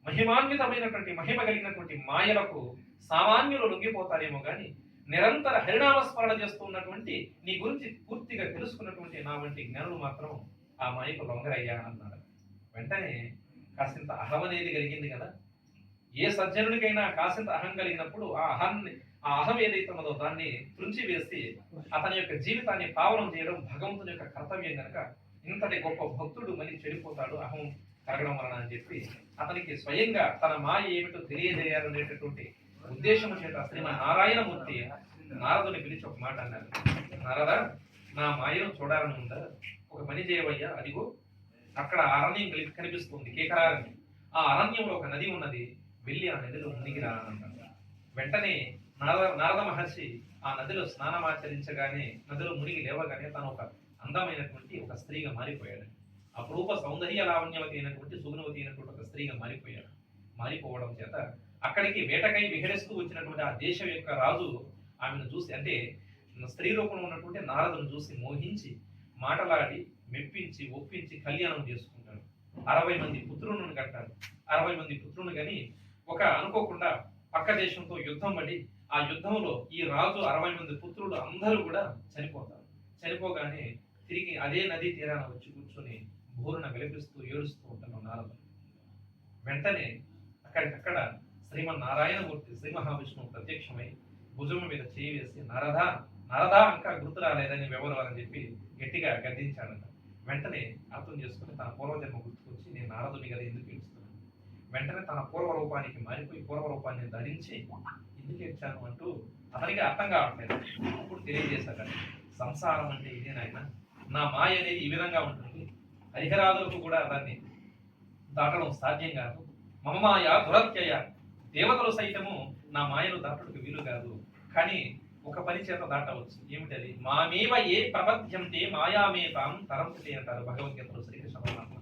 మహిమాన్వితమైనటువంటి మహిమ కలిగినటువంటి మాయలకు సామాన్యులు లొంగిపోతారేమో కానీ నిరంతర హరినామస్మరణ చేస్తూ ఉన్నటువంటి నీ గురించి పూర్తిగా తెలుసుకున్నటువంటి నా వంటి జ్ఞానులు మాత్రం ఆ మాయకు లొంగరయ్యా అన్నాడు. వెంటనే కాసింత అహం అనేది కలిగింది కదా. ఏ సజ్జనుడికైనా కాసింత అహం కలిగినప్పుడు ఆ అహం ఏదైతే ఉన్నదో దాన్ని త్రుంచి వేసి అతని యొక్క జీవితాన్ని పావనం చేయడం భగవంతుని యొక్క కర్తవ్యం కనుక ఇంతటి గొప్ప భక్తుడు మళ్ళీ చెడిపోతాడు అహం కరగడం వలన అని చెప్పి అతనికి స్వయంగా తన మాయ ఏమిటో తెలియజేయాలనేటటువంటి ఉద్దేశం చేత శ్రీమన్నారాయణమూర్తి నారదుని పిలిచి ఒక మాట అన్నారు. నారద, నా మాయను చూడాలని ఉందా? ఒక పని చేయవయ్యా, అదిగో అక్కడ అరణ్యం కనిపిస్తుంది, కేకరారణ్యం. ఆ అరణ్యంలో ఒక నది ఉన్నది, వెళ్ళి ఆ నదిలో మునిగిరా అన్నారు. వెంటనే నారద మహర్షి ఆ నదిలో స్నానమాచరించగానే నదిలో మునిగి లేవగానే తను ఒక అందమైనటువంటి ఒక స్త్రీగా మారిపోయాడు. అపురూప సౌందర్య లావణ్యవతి అయినటువంటి సుగుణవతి అయినటువంటి ఒక స్త్రీగా మారిపోయాడు. మారిపోవడం చేత అక్కడికి వేటకై విహరిస్తూ వచ్చినటువంటి ఆ దేశం యొక్క రాజు ఆమెను చూసి, అంటే స్త్రీ రూపంలో ఉన్నటువంటి నారదును చూసి మోహించి మాటలాడి మెప్పించి ఒప్పించి కళ్యాణం చేసుకుంటాడు. 60 మంది పుత్రులను కట్టారు. 60 మంది పుత్రులను కానీ ఒక అనుకోకుండా పక్క దేశంతో యుద్ధం పడి ఆ యుద్ధంలో ఈ రాజు 60 మంది పుత్రులు అందరూ కూడా చనిపోతారు. చనిపోగానే తిరిగి అదే నదీ తీరాన వచ్చి కూర్చొని బోరున విలపిస్తూ ఏడుస్తూ ఉంటాను నారదు. వెంటనే అక్కడికక్కడ శ్రీమన్నారాయణమూర్తి శ్రీ మహావిష్ణువు ప్రత్యక్షమై భుజము మీద చేయి వేసి నారదా నారదా ఇంకా గుర్తు రాలేదని ఎవరు చెప్పి గట్టిగా గద్దించాడట. వెంటనే అర్థం చేసుకుని తన పూర్వజన్మ గుర్తుకొచ్చి నేను నారదుని కదా ఎందుకు పిలుస్తున్నాను, వెంటనే తన పూర్వ రూపానికి మారిపోయి పూర్వ రూపాన్ని ధరించి ఎందుకు ఇచ్చాను అంటూ అతనికి అర్థం కావట్లేదు. అప్పుడు తెలియజేశాడు, సంసారం అంటే ఇదే నాయన, నా మాయ అనేది ఈ విధంగా ఉంటుంది, హరిహరాదులకు కూడా దాన్ని దాటడం సాధ్యం కాదు. మమ మాయ దురత్యయ, దేవతలు సైతము నా మాయను దాటుటకు వీలు కాదు, కానీ ఒక పని చేత దాటవచ్చు. ఏమిటది? మామేవ ఏ ప్రపద్యంతే మాయామేతాం తరంతే అంటారు భగవద్గీతలో శ్రీకృష్ణ పరమాత్మ.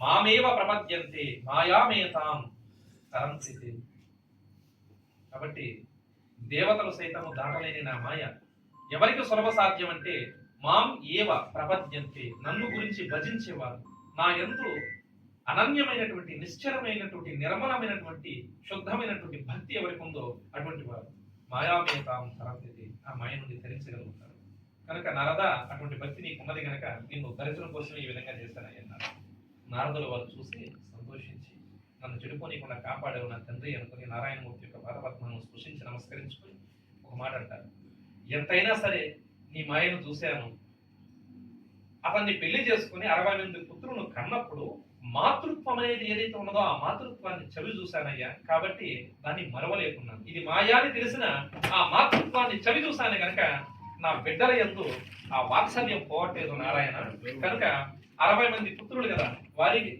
మామేవ ప్రపద్యంతే మాయామేతాం తరంతే. కాబట్టి దేవతలు సైతము దాటలేని నా మాయ ఎవరికి సులభ సాధ్యం అంటే మాం ఏవ ప్రపద్యంతే, నన్ను గురించి భజించేవారు, నా యందు అనన్యమైనటువంటి నిశ్చలమైనటువంటి నిర్మలమైనటువంటి శుద్ధమైనటువంటి భక్తి ఎవరికి ఉందో అటువంటి వారు మాయామేతాం తరంతే, ఆ మాయ నుండి ధరించగలుగుతారు. కనుక నారద, అటువంటి భక్తి నీకు ఉన్నది కనుక నిన్ను ధరించడం కోసం ఈ విధంగా చేశానన్నారు. నారదులు వారు చూసి సంతోషించి, నన్ను చెడిపోనీయకుండా కాపాడేవు నా తండ్రి అనుకుని నారాయణమూర్తి యొక్క పాదపద్మను స్పృశించి నమస్కరించుకుని ఒక మాట అంటారు, ఎంతైనా సరే నీ మాయను చూశాను, అతన్ని పెళ్లి చేసుకుని 68 పుత్రులను కన్నప్పుడు మాతృత్వం అనేది ఏదైతే ఉన్నదో ఆ మాతృత్వాన్ని చవి చూశానయ్యా, కాబట్టి దాన్ని మరవలేకున్నాను. ఇది మాయా అని తెలిసిన ఆ మాతృత్వాన్ని చవి చూశాను కనుక నా బిడ్డల యందు ఆ వాత్సల్యం పోవట్లేదు నారాయణ. కనుక 60 మంది పుత్రులు కదా, వారికి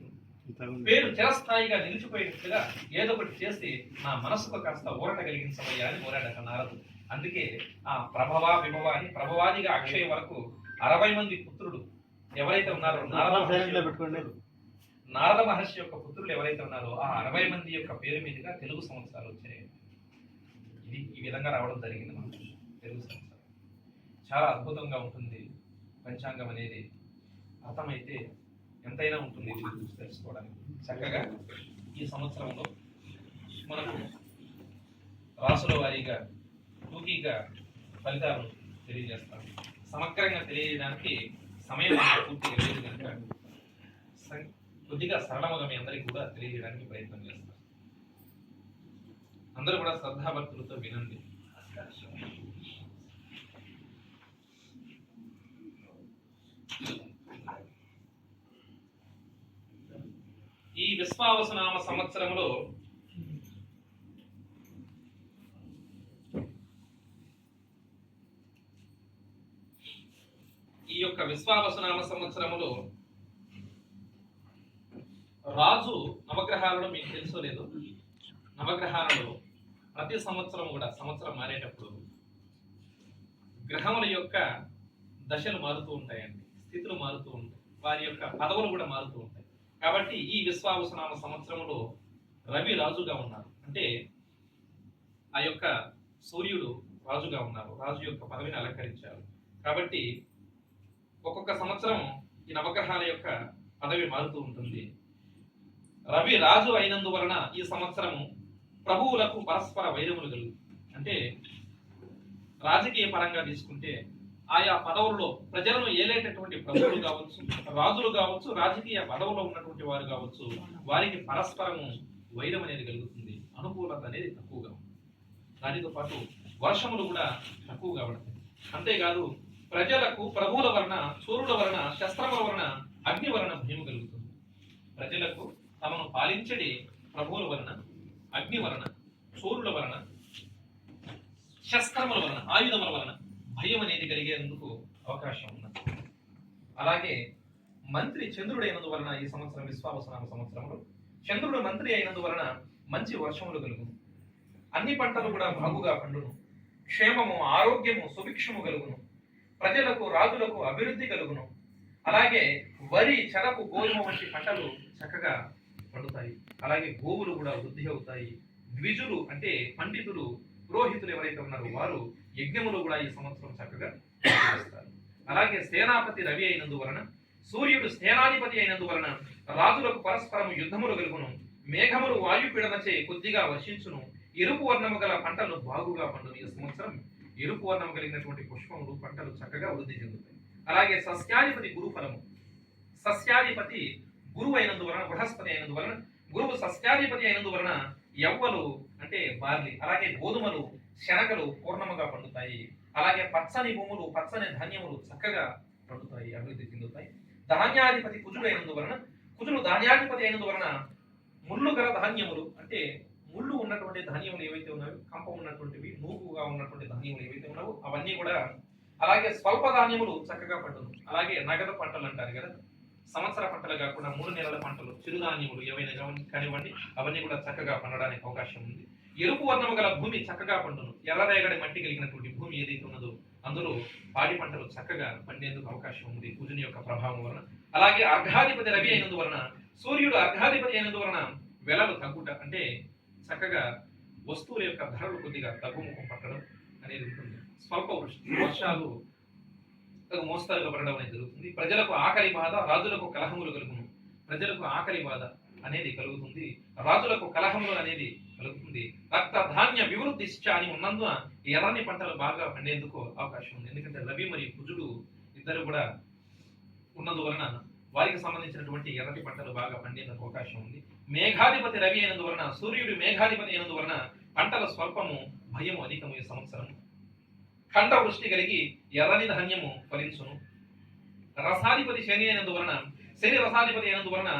పేరు చిరస్థాయిగా నిలిచిపోయినట్లుగా ఏదో ఒకటి చేసి నా మనసుకు కాస్త ఊరట కలిగించమయ్యా అని కోరాడట నారదుడు. అందుకే ఆ ప్రభవ విభవ అని ప్రభవాదిగా అక్షయ వరకు 60 మంది పుత్రులు ఎవరైతే ఉన్నారో నారద మహర్షి యొక్క పుత్రులు ఎవరైతే ఉన్నారో ఆ 60 మంది యొక్క పేరు మీదుగా తెలుగు సంవత్సరాలు వచ్చాయి. ఇది ఈ విధంగా రావడం జరిగింది. మన తెలుగు సంవత్సరం చాలా అద్భుతంగా ఉంటుంది. పంచాంగం అనేది అర్థమైతే ఎంతైనా ఉంటుంది ఇది గురించి తెలుసుకోవడానికి. చక్కగా ఈ సంవత్సరంలో మనకు రాసుల వారీగా టూకీగా ఫలితాలను తెలియజేస్తాం. సమగ్రంగా తెలియజేయడానికి సమయం పూర్తిగా లేదు కనుక కొద్దిగా సరళముగా మీ అందరికీ కూడా తెలియజేయడానికి ప్రయత్నం చేస్తాం. అందరూ కూడా శ్రద్ధాభక్తులతో వినండి. ఈ విశ్వావసునామ సంవత్సరంలో ఈ యొక్క విశ్వావసునామ సంవత్సరములో రాజు నవగ్రహాలలో మీకు తెలుసో లేదు, నవగ్రహాలలో ప్రతి సంవత్సరం కూడా సంవత్సరం మారేటప్పుడు గ్రహముల యొక్క దశలు మారుతూ ఉంటాయండి, స్థితులు మారుతూ ఉంటాయి, వారి యొక్క పదవులు కూడా మారుతూ ఉంటాయి. కాబట్టి ఈ విశ్వావసునామ సంవత్సరంలో రవి రాజుగా ఉన్నారు, అంటే ఆ యొక్క సూర్యుడు రాజుగా ఉన్నారు, రాజు యొక్క పదవిని అలంకరించారు. కాబట్టి ఒక్కొక్క సంవత్సరం ఈ నవగ్రహాల యొక్క పదవి మారుతూ ఉంటుంది. రవి రాజు అయినందువలన ఈ సంవత్సరము ప్రభువులకు పరస్పర వైరములు కలుగు, అంటే రాజకీయ పరంగా తీసుకుంటే ఆయా పదవుల్లో ప్రజలను ఏలేటటువంటి ప్రభువులు కావచ్చు, రాజులు కావచ్చు, రాజకీయ పదవులో ఉన్నటువంటి వారు కావచ్చు, వారికి పరస్పరము వైరం అనేది కలుగుతుంది. అనుకూలత అనేది తక్కువగా ఉంటుంది. దానితో పాటు వర్షములు కూడా తక్కువగా పడతాయి. అంతేకాదు ప్రజలకు ప్రభువుల వలన, సూర్యుల వలన, శస్త్రముల వలన, అగ్ని వలన భయము కలుగుతుంది. ప్రజలకు తమను పాలించడి ప్రభువుల వలన, అగ్ని వలన, సూర్యుల వలన, శస్త్రముల వలన, ఆయుధముల వలన భయం అనేది కలిగేందుకు అవకాశం ఉన్నది. అలాగే మంత్రి చంద్రుడు అయినందువలన ఈ సంవత్సరం విశ్వావసునామ సంవత్సరంలో చంద్రుడు మంత్రి అయినందువలన మంచి వర్షములు కలుగును, అన్ని పంటలు కూడా బాగుగా పండును, క్షేమము, ఆరోగ్యము, సుభిక్షము కలుగును, ప్రజలకు, రాజులకు అభివృద్ధి కలుగును. అలాగే వరి, చెరకు, గోధుమ వంటి పంటలు చక్కగా పండుతాయి. అలాగే గోవులు కూడా వృద్ధి అవుతాయి. ద్విజులు అంటే పండితులు, పురోహితులు ఎవరైతే ఉన్నారో వారు యజ్ఞములు కూడా ఈ సంవత్సరం చక్కగా చేస్తారు. అలాగే సేనాపతి రవి అయినందువలన, సూర్యుడు సేనాధిపతి అయినందువలన రాజులకు పరస్పరము యుద్ధములు కలుగును, మేఘములు వాయుపీడనచే కొద్దిగా వర్షించును, ఎరుపు వర్ణము గల పంటలు బాగుగా పండును. ఈ సంవత్సరం ఎరుపు వర్ణము కలిగినటువంటి పుష్పములు, పంటలు చక్కగా వృద్ధి చెందుతాయి. అలాగే సస్యాధిపతి గురు ఫలము, సస్యాధిపతి గురువు అయినందువలన, బృహస్పతి అయినందువలన, గురువు సస్యాధిపతి అయినందువలన యవ్వలు అంటే బార్లీ, అలాగే గోధుమలు, శనగలు పూర్ణముగా పండుతాయి. అలాగే పచ్చని భూములు, పచ్చని ధాన్యములు చక్కగా పండుతాయి, అభివృద్ధి చెందుతాయి. ధాన్యాధిపతి కుజుడు అయినందువలన, కుజుడు ధాన్యాధిపతి అయినందువలన ముళ్ళు గల ధాన్యములు అంటే ముళ్ళు ఉన్నటువంటి ధాన్యములు ఏవైతే ఉన్నాయో, కంప ఉన్నటువంటివి, నూగుగా ఉన్నటువంటి ధాన్యములు ఏవైతే ఉన్నావో అవన్నీ కూడా, అలాగే స్వల్ప ధాన్యములు చక్కగా పండును. అలాగే నగదు పంటలు అంటారు కదా, సంవత్సర పంటలు కాకుండా 3 నెలల పంటలు, చిరుధాన్యములు ఏవైనా కానివ్వండి, అవన్నీ కూడా చక్కగా పండడానికి అవకాశం ఉంది. ఎరుపు వర్ణము గల భూమి చక్కగా పండును. ఎర్రరేగడి మట్టి కలిగినటువంటి భూమి ఏదైతే ఉన్నదో అందులో పాడి పంటలు చక్కగా పండేందుకు అవకాశం ఉంది కుజుని యొక్క ప్రభావం వలన. అలాగే అర్ఘాధిపతి రవి అయినందువలన, సూర్యుడు అర్ఘాధిపతి అయినందువలన వెలలు తగ్గుట అంటే చక్కగా వస్తువుల యొక్క ధరలు కొద్దిగా తగ్గుముఖం పట్టడం అనేది ఉంటుంది. స్వల్ప వర్షాలు మోస్తరుగా పడడం అనేది జరుగుతుంది. ప్రజలకు ఆకలి బాధ, రాజులకు కలహములు కలుగును. ప్రజలకు ఆకలి బాధ అనేది కలుగుతుంది, రాజులకు కలహములు అనేది కలుగుతుంది. రక్త ధాన్య వివృద్ధి అని ఉన్నందున ఎర్రని పంటలు బాగా పండేందుకు అవకాశం ఉంది. ఎందుకంటే రవి మరియు కుజుడు ఇద్దరు కూడా ఉన్నందువలన వారికి సంబంధించినటువంటి ఎర్రటి పంటలు బాగా పండేందుకు అవకాశం ఉంది. మేఘాధిపతి రవి అయినందువలన, సూర్యుడు మేఘాధిపతి అయినందువలన పంటల స్వల్పము, భయము అధికము ఈ సంవత్సరం. ఖండ వృష్టి కలిగి ఎర్రని ధాన్యము ఫలించును. రసాధిపతి శని అయినందువలన, శని రసాధిపతి అయినందువలన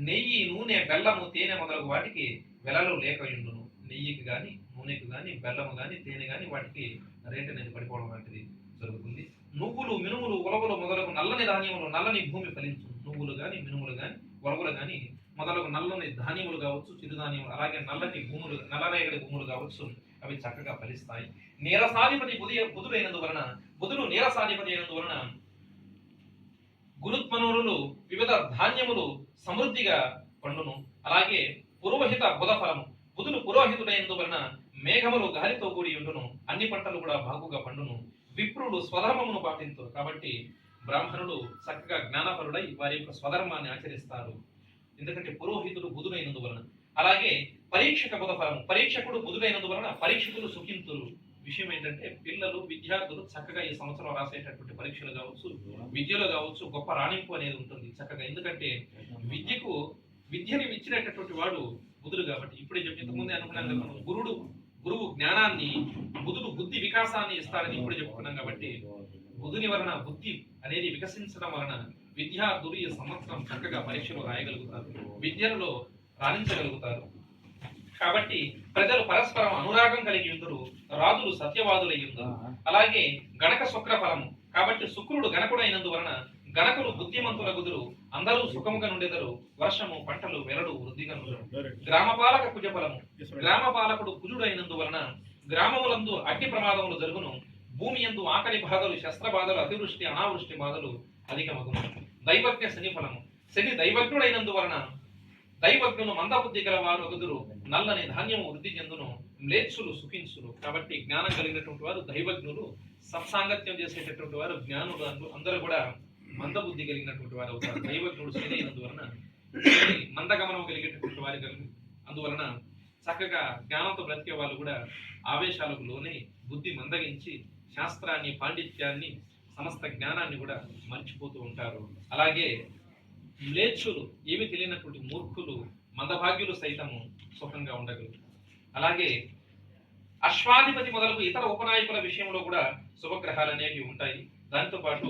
నెయ్యి, నూనె, బెల్లము, తేనె మొదలగు వాటికి వెలలు లేకయుండును. నెయ్యికి కానీ, నూనెకు కానీ, బెల్లము కానీ, తేనె కానీ వాటికి రేటు అనేది పడిపోవడం లాంటిది జరుగుతుంది. నువ్వులు, మినుములు, ఉలవలు మొదలగు నల్లని ధాన్యములు, నల్లని భూమి ఫలించు. నువ్వులు కానీ, మినుములు కానీ, ఉలవలు కానీ మొదలగు నల్లని ధాన్యములు కావచ్చు, చిరుధాన్యములు, అలాగే నల్లని భూములు, నల్లరేగడి భూములు కావచ్చు, అవి చక్కగా ఫలిస్తాయి. నీరసాధిపతి బుధుడు అయినందువలన, బుధుడు నీరసాధిపతి అయినందువలన గురుత్మనూరులు, వివిధ ధాన్యములు సమృద్ధిగా పండును. అలాగే పురోహిత బుధ ఫలము, బుధుడు పురోహితుడైనందువలన మేఘములు గాలితో కూడి ఉండును. అన్ని పంటలు కూడా బాగుగా పండును. విప్రులు స్వధర్మమును పాటింతురు. కాబట్టి బ్రాహ్మణులు చక్కగా జ్ఞానపరుడై వారి యొక్క స్వధర్మాన్ని ఆచరిస్తారు, ఎందుకంటే పురోహితుడు బుధుడైనందువలన. అలాగే పరీక్షక బుధ ఫలము, పరీక్షకుడు బుధుడైనందువలన పరీక్షకులు సుఖింతురు. విషయం ఏంటంటే పిల్లలు, విద్యార్థులు చక్కగా ఈ సంవత్సరం రాసేటటువంటి పరీక్షలు కావచ్చు, విద్యలో కావచ్చు, గొప్ప రాణింపు అనేది ఉంటుంది చక్కగా. ఎందుకంటే విద్యని ఇచ్చినటువంటి వాడు బుధుడు కాబట్టి. ఇప్పుడే ఇంతకుముందే అనుకున్నాం కదా, గురువు జ్ఞానాన్ని, బుధుడు బుద్ధి వికాసాన్ని ఇస్తారని ఇప్పుడే చెప్పుకున్నాం. కాబట్టి బుధుని వలన బుద్ధి అనేది వికసించడం వలన విద్యార్థులు ఈ సంవత్సరం చక్కగా పరీక్షలు రాయగలుగుతారు, విద్యలో రాణించగలుగుతారు. కాబట్టి ప్రజలు పరస్పరం అనురాగం కలిగి ఉందరు, రాజులు సత్యవాదులై ఉందరు. అలాగే గణక శుక్ర ఫలము, కాబట్టి శుక్రుడు గణకుడు అయినందువలన గణకులు బుద్ధిమంతుల గుదురు, అందరూ సుఖముగా నుండెదరు. వర్షము, పంటలు, వెలడు వృద్ధిగా నుండును. గ్రామపాలక కుజ ఫలము, గ్రామపాలకుడు కుజుడు అయినందువలన గ్రామములందు అగ్ని ప్రమాదములు జరుగును. భూమి యందు ఆకలి బాధలు, శస్త్ర బాధలు, అతివృష్టి, అనావృష్టి బాధలు అధికమగును. దైవజ్ఞ శని ఫలము, శని దైవజ్ఞుడైనందువలన దైవజ్ఞులు మందబుద్ధి గల వారు అగుదురు. నల్లని ధాన్యము వృద్ధి చెందును, మ్లేచ్చులు సుఖించును. కాబట్టి జ్ఞానం కలిగినటువంటి వారు దైవజ్ఞులు, సత్సాంగత్యం చేసేటటువంటి వారు జ్ఞానులు, అందరూ కూడా మందబుద్ధి కలిగినటువంటి వారు అవుతారు. దైవజ్ఞుడు శని అయినందువలన మందగమనం కలిగేటటువంటి వారి అందువలన చక్కగా జ్ఞానంతో బ్రతికే వాళ్ళు కూడా ఆవేశాలకు లోనే బుద్ధి మందగించి శాస్త్రాన్ని, పాండిత్యాన్ని, సమస్త జ్ఞానాన్ని కూడా మర్చిపోతూ ఉంటారు. అలాగే మ్లేచ్చులు, ఏమి తెలియనటువంటి మూర్ఖులు, మందభాగ్యులు సైతము సుఖంగా ఉండగలుగుతారు. అలాగే అశ్వాధిపతి మొదలగు ఇతర ఉపనాయకుల విషయంలో కూడా శుభగ్రహాలు అనేవి ఉంటాయి. దానితో పాటు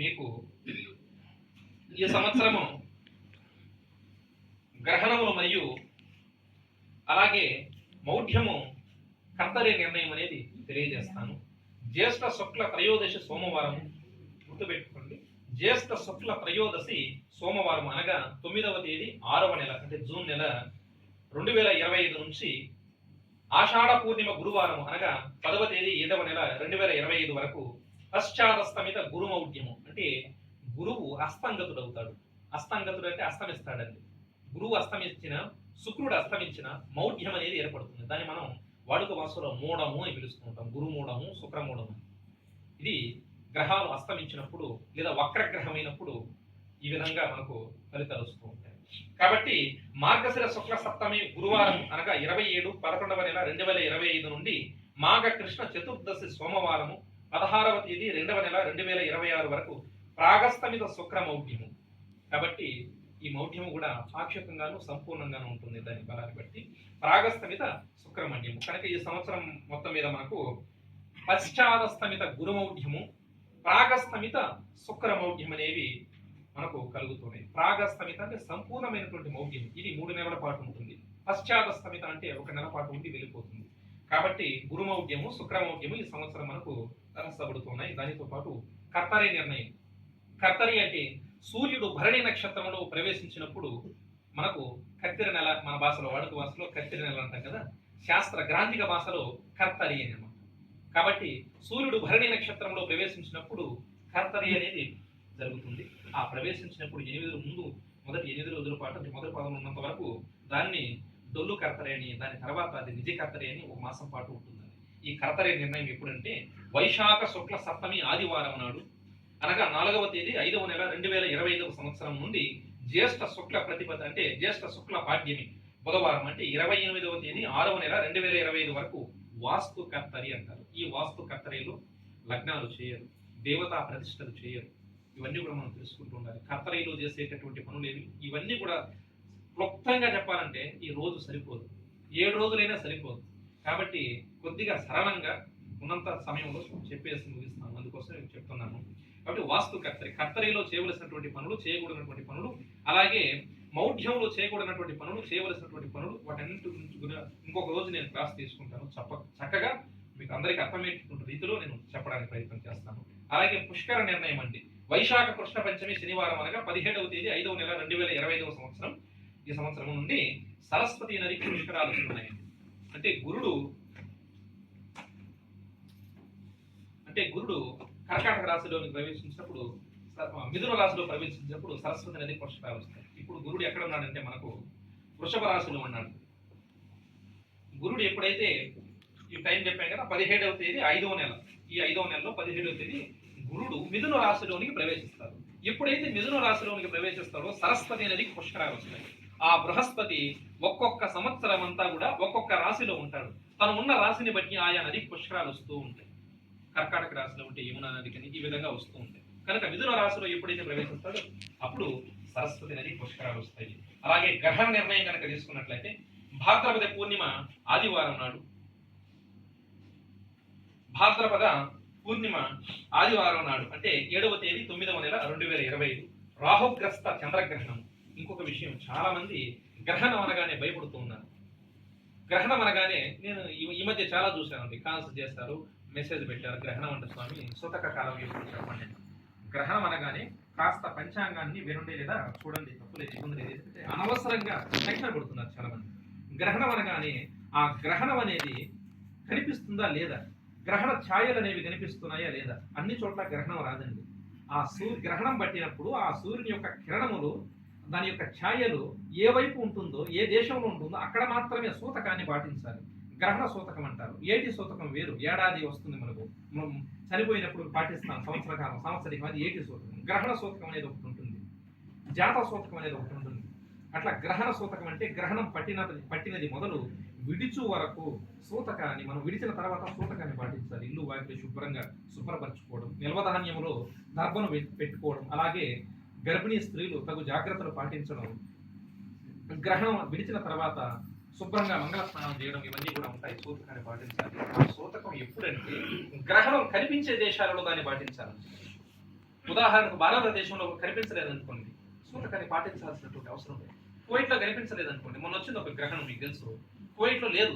మీకు ఈ సంవత్సరము గ్రహణములు మరియు అలాగే మౌఢ్యము కర్తరి నిర్ణయం అనేది తెలియజేస్తాను. జ్యేష్ఠ శుక్ల త్రయోదశి సోమవారం, గుర్తుపెట్టుకోండి. జ్యేష్ఠ శుక్ల త్రయోదశి సోమవారం అనగా 9వ తేదీ 6వ నెల అంటే జూన్ నెల 2025 నుంచి ఆషాఢ పూర్ణిమ గురువారం అనగా 10వ తేదీ 7వ నెల 2025 వరకు పశ్చాదస్తమిత గురుమౌఢ్యము అంటే గురువు అస్తంగతుడవుతాడు. అస్తంగతుడు అంటే అస్తమిస్తాడండి. గురువు అస్తమించిన, శుక్రుడు అస్తమించిన మౌఢ్యం అనేది ఏర్పడుతుంది. దాన్ని మనం వాడుక భాషలో మూఢము అని పిలుస్తుంటాం. గురుమూఢము, శుక్రమూఢము. ఇది గ్రహాలు అస్తమించినప్పుడు లేదా వక్రగ్రహమైనప్పుడు ఈ విధంగా మనకు ఫలితాలు వస్తూ ఉంటాయి. కాబట్టి మార్గశిర శుక్ల సప్తమి గురువారం అనగా 27/11వ నెల 2025 నుండి మాఘ కృష్ణ చతుర్దశి సోమవారము 16వ తేదీ 2వ నెల 2026 వరకు ప్రాగస్తమిత శుక్ర మౌఢ్యము. కాబట్టి ఈ మౌఢ్యము కూడా పాక్షికంగాను సంపూర్ణంగాను ఉంటుంది దాని బలాన్ని బట్టి. ప్రాగస్తమిత శుక్రమౌఢ్యము కనుక ఈ సంవత్సరం మొత్తం మీద మనకు పశ్చాదస్తమిత గురుమౌఢ్యము, ప్రాగస్తమిత శుక్ర మౌఢ్యం అనేవి మనకు కలుగుతున్నాయి. ప్రాగస్తమిత అంటే సంపూర్ణమైనటువంటి మౌఢ్యం, ఇది 3 నెలల పాటు ఉంటుంది. పశ్చాతస్తమిత అంటే 1 నెల పాటు ఉండి వెళ్ళిపోతుంది. కాబట్టి గురుమౌఢ్యము శుక్రమౌఢ్యము ఈ సంవత్సరం మనకు రసపడుతున్నాయి. దానితో పాటు కర్తరి నిర్ణయం. కర్తరి అంటే సూర్యుడు భరణి నక్షత్రంలో ప్రవేశించినప్పుడు మనకు కత్తిరి నెల, మన భాషలో వాడుక భాషలో కత్తిరి నెల అంటాం కదా, శాస్త్ర గ్రాంధిక భాషలో కర్తరి అని అన్నమాట. కాబట్టి సూర్యుడు భరణి నక్షత్రంలో ప్రవేశించినప్పుడు కర్తరి అనేది జరుగుతుంది. ఆ ప్రవేశించినప్పుడు 8 ముందు మొదటి 8 రోజుల పాటు అంటే మొదటి పదం ఉన్నంత వరకు దాన్ని డొల్లు కర్తరి అని, దాని తర్వాత అది నిజ కర్తరి అని 1 మాసం పాటు ఉంటుందని. ఈ కర్తరి నిర్ణయం ఎప్పుడంటే వైశాఖ శుక్ల సప్తమి ఆదివారం నాడు, అనగా 4వ తేదీ 5వ నెల 2025 సంవత్సరం నుండి జ్యేష్ఠ శుక్ల ప్రతిపద అంటే జ్యేష్ఠ శుక్ల పాడ్యమి బుధవారం అంటే 28వ తేదీ 6వ నెల 2025 వరకు వాస్తు కర్తరి అంటారు. ఈ వాస్తు కర్తరిలో లగ్నాలు చేయరు, దేవతా ప్రతిష్టలు చేయరు. ఇవన్నీ కూడా మనం తెలుసుకుంటూ ఉండాలి. కర్తరిలో చేసేటటువంటి పనులు ఏవి, ఇవన్నీ కూడా క్లుప్తంగా చెప్పాలంటే ఈ రోజు సరిపోదు, 7 రోజులైనా సరిపోదు. కాబట్టి కొద్దిగా సరళంగా ఉన్నంత సమయంలో చెప్పేసి ముగిస్తాను, అందుకోసం నేను చెప్తున్నాను. కాబట్టి వాస్తు కర్తరి, కర్తరిలో చేయవలసినటువంటి పనులు, చేయకూడనటువంటి పనులు, అలాగే మౌఢ్యంలో చేయకూడనటువంటి పనులు, చేయవలసినటువంటి పనులు, వాటన్నింటి గురించి కూడా ఇంకొక రోజు నేను క్లాస్ తీసుకుంటాను. చక్కగా మీకు అందరికీ అర్థమయ్యేటువంటి రీతిలో నేను చెప్పడానికి ప్రయత్నం చేస్తాను. అలాగే పుష్కర నిర్ణయం అండి, వైశాఖ కృష్ణ పంచమి శనివారం అనగా 17వ తేదీ 5వ నెల 2025 సంవత్సరం, ఈ సంవత్సరం నుండి సరస్వతి నదికి పుష్కరాలు ఉన్నాయండి. అంటే గురుడు కర్కాటక రాశిలోని ప్రవేశించినప్పుడు, మిథున రాశిలో ప్రవేశించినప్పుడు సరస్వతి నది పుష్కరాలు వస్తాయి. ఇప్పుడు గురుడు ఎక్కడ ఉన్నాడంటే మనకు వృషభ రాశిలో ఉన్నాడు. గురుడు ఎప్పుడైతే ఈ టైం చెప్పాం కదా 17వ తేదీ 5వ నెల, ఈ 5వ నెలలో 17వ తేదీ గురుడు మిథున రాశిలోనికి ప్రవేశిస్తారు. ఎప్పుడైతే మిథున రాశిలోనికి ప్రవేశిస్తాడో సరస్వతి నదికి పుష్కరాలు వస్తాయి. ఆ బృహస్పతి ఒక్కొక్క సంవత్సరం అంతా కూడా ఒక్కొక్క రాశిలో ఉంటాడు. తను ఉన్న రాశిని బట్టి ఆయా నదికి పుష్కరాలు వస్తూ ఉంటాయి. కర్కాటక రాశిలో ఉంటే యమునా నదికి ఈ విధంగా వస్తూ ఉంటాయి. కనుక మిథున రాశిలో ఎప్పుడైతే ప్రవేశిస్తాడో అప్పుడు సరస్వతి నది పుష్కరాలు వస్తాయి. అలాగే గ్రహణ నిర్ణయం కనుక తీసుకున్నట్లయితే భాద్రపద పూర్ణిమ ఆదివారం నాడు, భాద్రపద పూర్ణిమ ఆదివారం నాడు అంటే 7వ తేదీ 9వ నెల 2025 రాహుగ్రస్త చంద్రగ్రహణం. ఇంకొక విషయం, చాలా మంది గ్రహణం అనగానే భయపడుతూ ఉన్నారు. గ్రహణం అనగానే నేను ఈ మధ్య చాలా చూశానండి, కాల్స్ చేస్తారు, మెసేజ్ పెట్టారు, గ్రహణం అంటే స్వామి సూతక కాలం ఎప్పుడు చెప్పండి. గ్రహణం అనగానే కాస్త పంచాంగాన్ని వినండి లేదా చూడండి, తప్పులేదు, ఇబ్బంది లేదు. ఎందుకంటే అనవసరంగా టెన్షన్ పడుతున్నారు చాలా మంది. గ్రహణం అనగానే ఆ గ్రహణం అనేది కనిపిస్తుందా లేదా, గ్రహణ ఛాయలు అనేవి కనిపిస్తున్నాయా లేదా, అన్ని చోట్ల గ్రహణం రాదండి. ఆ గ్రహణం పట్టినప్పుడు ఆ సూర్యుని యొక్క కిరణములు, దాని యొక్క ఛాయలు ఏ వైపు ఉంటుందో, ఏ దేశంలో ఉంటుందో అక్కడ మాత్రమే సూతకాన్ని పాటించాలి. గ్రహణ సూతకం అంటారు. ఏటి సూతకం వేరు, ఏడాది వస్తుంది మనకు, మనం చనిపోయినప్పుడు పాటిస్తాం సంవత్సర కాలం, సంవత్సరికం, అది ఏటి సూతకం. గ్రహణ సూతకం అనేది ఒకటి ఉంటుంది, జాత సూతకం అనేది ఒకటి ఉంటుంది. అట్లా గ్రహణ సూతకం అంటే గ్రహణం పట్టినది మొదలు విడిచు వరకు సూతకాన్ని, మనం విడిచిన తర్వాత సూతకాన్ని పాటించాలి. ఇల్లు వాకిలి శుభ్రపరచుకోవడం, నిల్వధాన్యములో దర్భను పెట్టుకోవడం, అలాగే గర్భిణీ స్త్రీలు తగు జాగ్రత్తలు పాటించడం, గ్రహణం విడిచిన తర్వాత శుభ్రంగా మంగళ స్నానం చేయడం, ఇవన్నీ కూడా ఉంటాయి. సూతకాన్ని పాటించాలి. ఆ సూతకం ఎప్పుడంటే గ్రహణం కనిపించే దేశాలలో దాన్ని పాటించాలి. ఉదాహరణకు భారతదేశంలో కనిపించలేదనుకోండి, సూతకాన్ని పాటించాల్సినటువంటి అవసరం లేదు. కువైట్లో కనిపించలేదనుకోండి, మొన్న వచ్చింది ఒక గ్రహణం, మీకు తెలుసు. కువైట్లో లేదు,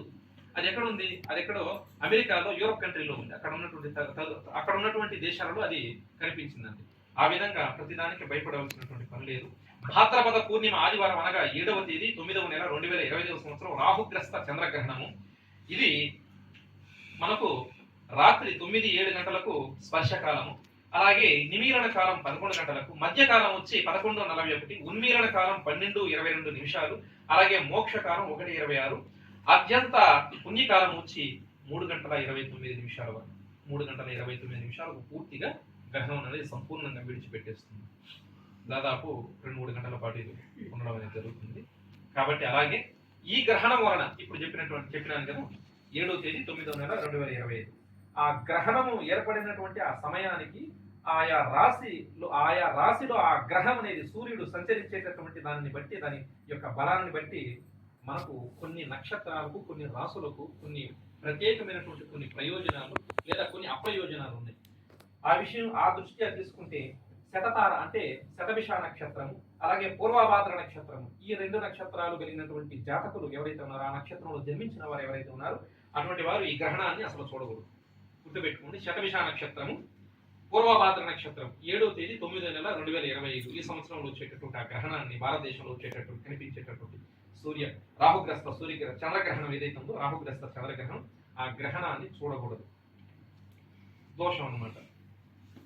అది ఎక్కడ ఉంది, అది ఎక్కడో అమెరికాలో, యూరోప్ కంట్రీలో ఉంది. అక్కడ ఉన్నటువంటి దేశాలలో అది కనిపించిందండి. ఆ విధంగా ప్రతిదానికి భయపడవలసినటువంటి పని లేదు. భాద్రపద పూర్ణిమ ఆదివారం అనగా 7వ తేదీ 9వ నెల 2025 సంవత్సరం రాహుగ్రస్త చంద్రగ్రహణము. ఇది మనకు రాత్రి 9-7 గంటలకు స్పర్శకాలము, అలాగే నిమీలన కాలం 11 గంటలకు, మధ్యకాలం వచ్చి 11:41, ఉన్మీలన కాలం 12:22 నిమిషాలు, అలాగే మోక్షకాలం 1:26, అత్యంత పుణ్యకాలం వచ్చి 3:29 నిమిషాల వరకు. 3:29 నిమిషాలకు పూర్తిగా గ్రహణం అనేది సంపూర్ణంగా విడిచిపెట్టేస్తుంది. దాదాపు 2-3 గంటల పాటు ఇది ఉండడం అనేది జరుగుతుంది. కాబట్టి అలాగే ఈ గ్రహణం వలన ఇప్పుడు చెప్పినాను కదా, 7వ తేదీ 9వ నెల 2025 ఆ గ్రహణము ఏర్పడినటువంటి ఆ సమయానికి ఆయా రాశిలో ఆ గ్రహం అనేది సూర్యుడు సంచరించేటటువంటి దానిని బట్టి, దాని యొక్క బలాన్ని బట్టి మనకు కొన్ని నక్షత్రాలకు, కొన్ని రాశులకు కొన్ని ప్రత్యేకమైనటువంటి కొన్ని ప్రయోజనాలు లేదా కొన్ని అప్రయోజనాలు ఉన్నాయి. ఆ దృష్ట్యా తీసుకుంటే శతతార అంటే శతభిష నక్షత్రము, అలాగే పూర్వభాద్ర నక్షత్రము, ఈ రెండు నక్షత్రాలు కలిగినటువంటి జాతకులు ఎవరైతే ఉన్నారో, ఆ నక్షత్రంలో జన్మించిన వారు ఎవరైతే ఉన్నారో అటువంటి వారు ఈ గ్రహణాన్ని అసలు చూడకూడదు. గుర్తుపెట్టుకోండి, శతభిష నక్షత్రము, పూర్వభాద్ర నక్షత్రం 7వ తేదీ 9వ నెల 2025 ఈ సంవత్సరంలో వచ్చేటటువంటి ఆ గ్రహణాన్ని, భారతదేశంలో వచ్చేటటువంటి కనిపించేటటువంటి రాహుగ్రస్త చంద్రగ్రహణం ఏదైతే ఉందో, రాహుగ్రస్త చంద్రగ్రహణం, ఆ గ్రహణాన్ని చూడకూడదు, దోషం అన్నమాట.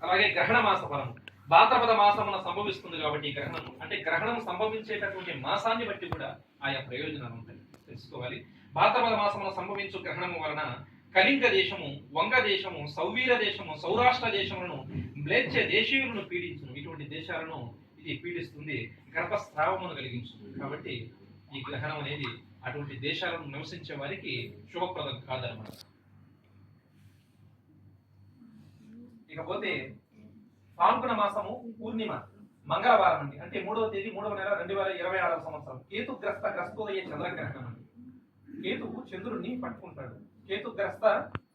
అలాగే గ్రహణ మాస ఫలం భాద్రపద మాసమున సంభవిస్తుంది కాబట్టి ఈ గ్రహణం అంటే గ్రహణం సంభవించేటటువంటి మాసాన్ని బట్టి కూడా ఆయా ప్రయోజనాలు ఉంటాయి, తెలుసుకోవాలి. భాద్రపద మాసమున సంభవించు గ్రహణము వలన కళింగ దేశము, వంగ దేశము, సౌవీర దేశము, సౌరాష్ట్ర దేశములను మ్లేచ్ఛ దేశీయులను పీడించును. ఇటువంటి దేశాలను ఇది పీడిస్తుంది, గర్భస్రావమును కలిగించును. కాబట్టి ఈ గ్రహణం అనేది అటువంటి దేశాలను నివసించే వారికి శుభప్రదం కాదనమాట. ఇకపోతే ఫాల్గుణ మాసము పూర్ణిమ మంగళవారం అండి, అంటే 3వ తేదీ 3వ నెల 2026 సంవత్సరం గ్రస్తోదయ చంద్రగ్రహణం అండి. కేతువు చంద్రుడిని పట్టుకుంటాడు,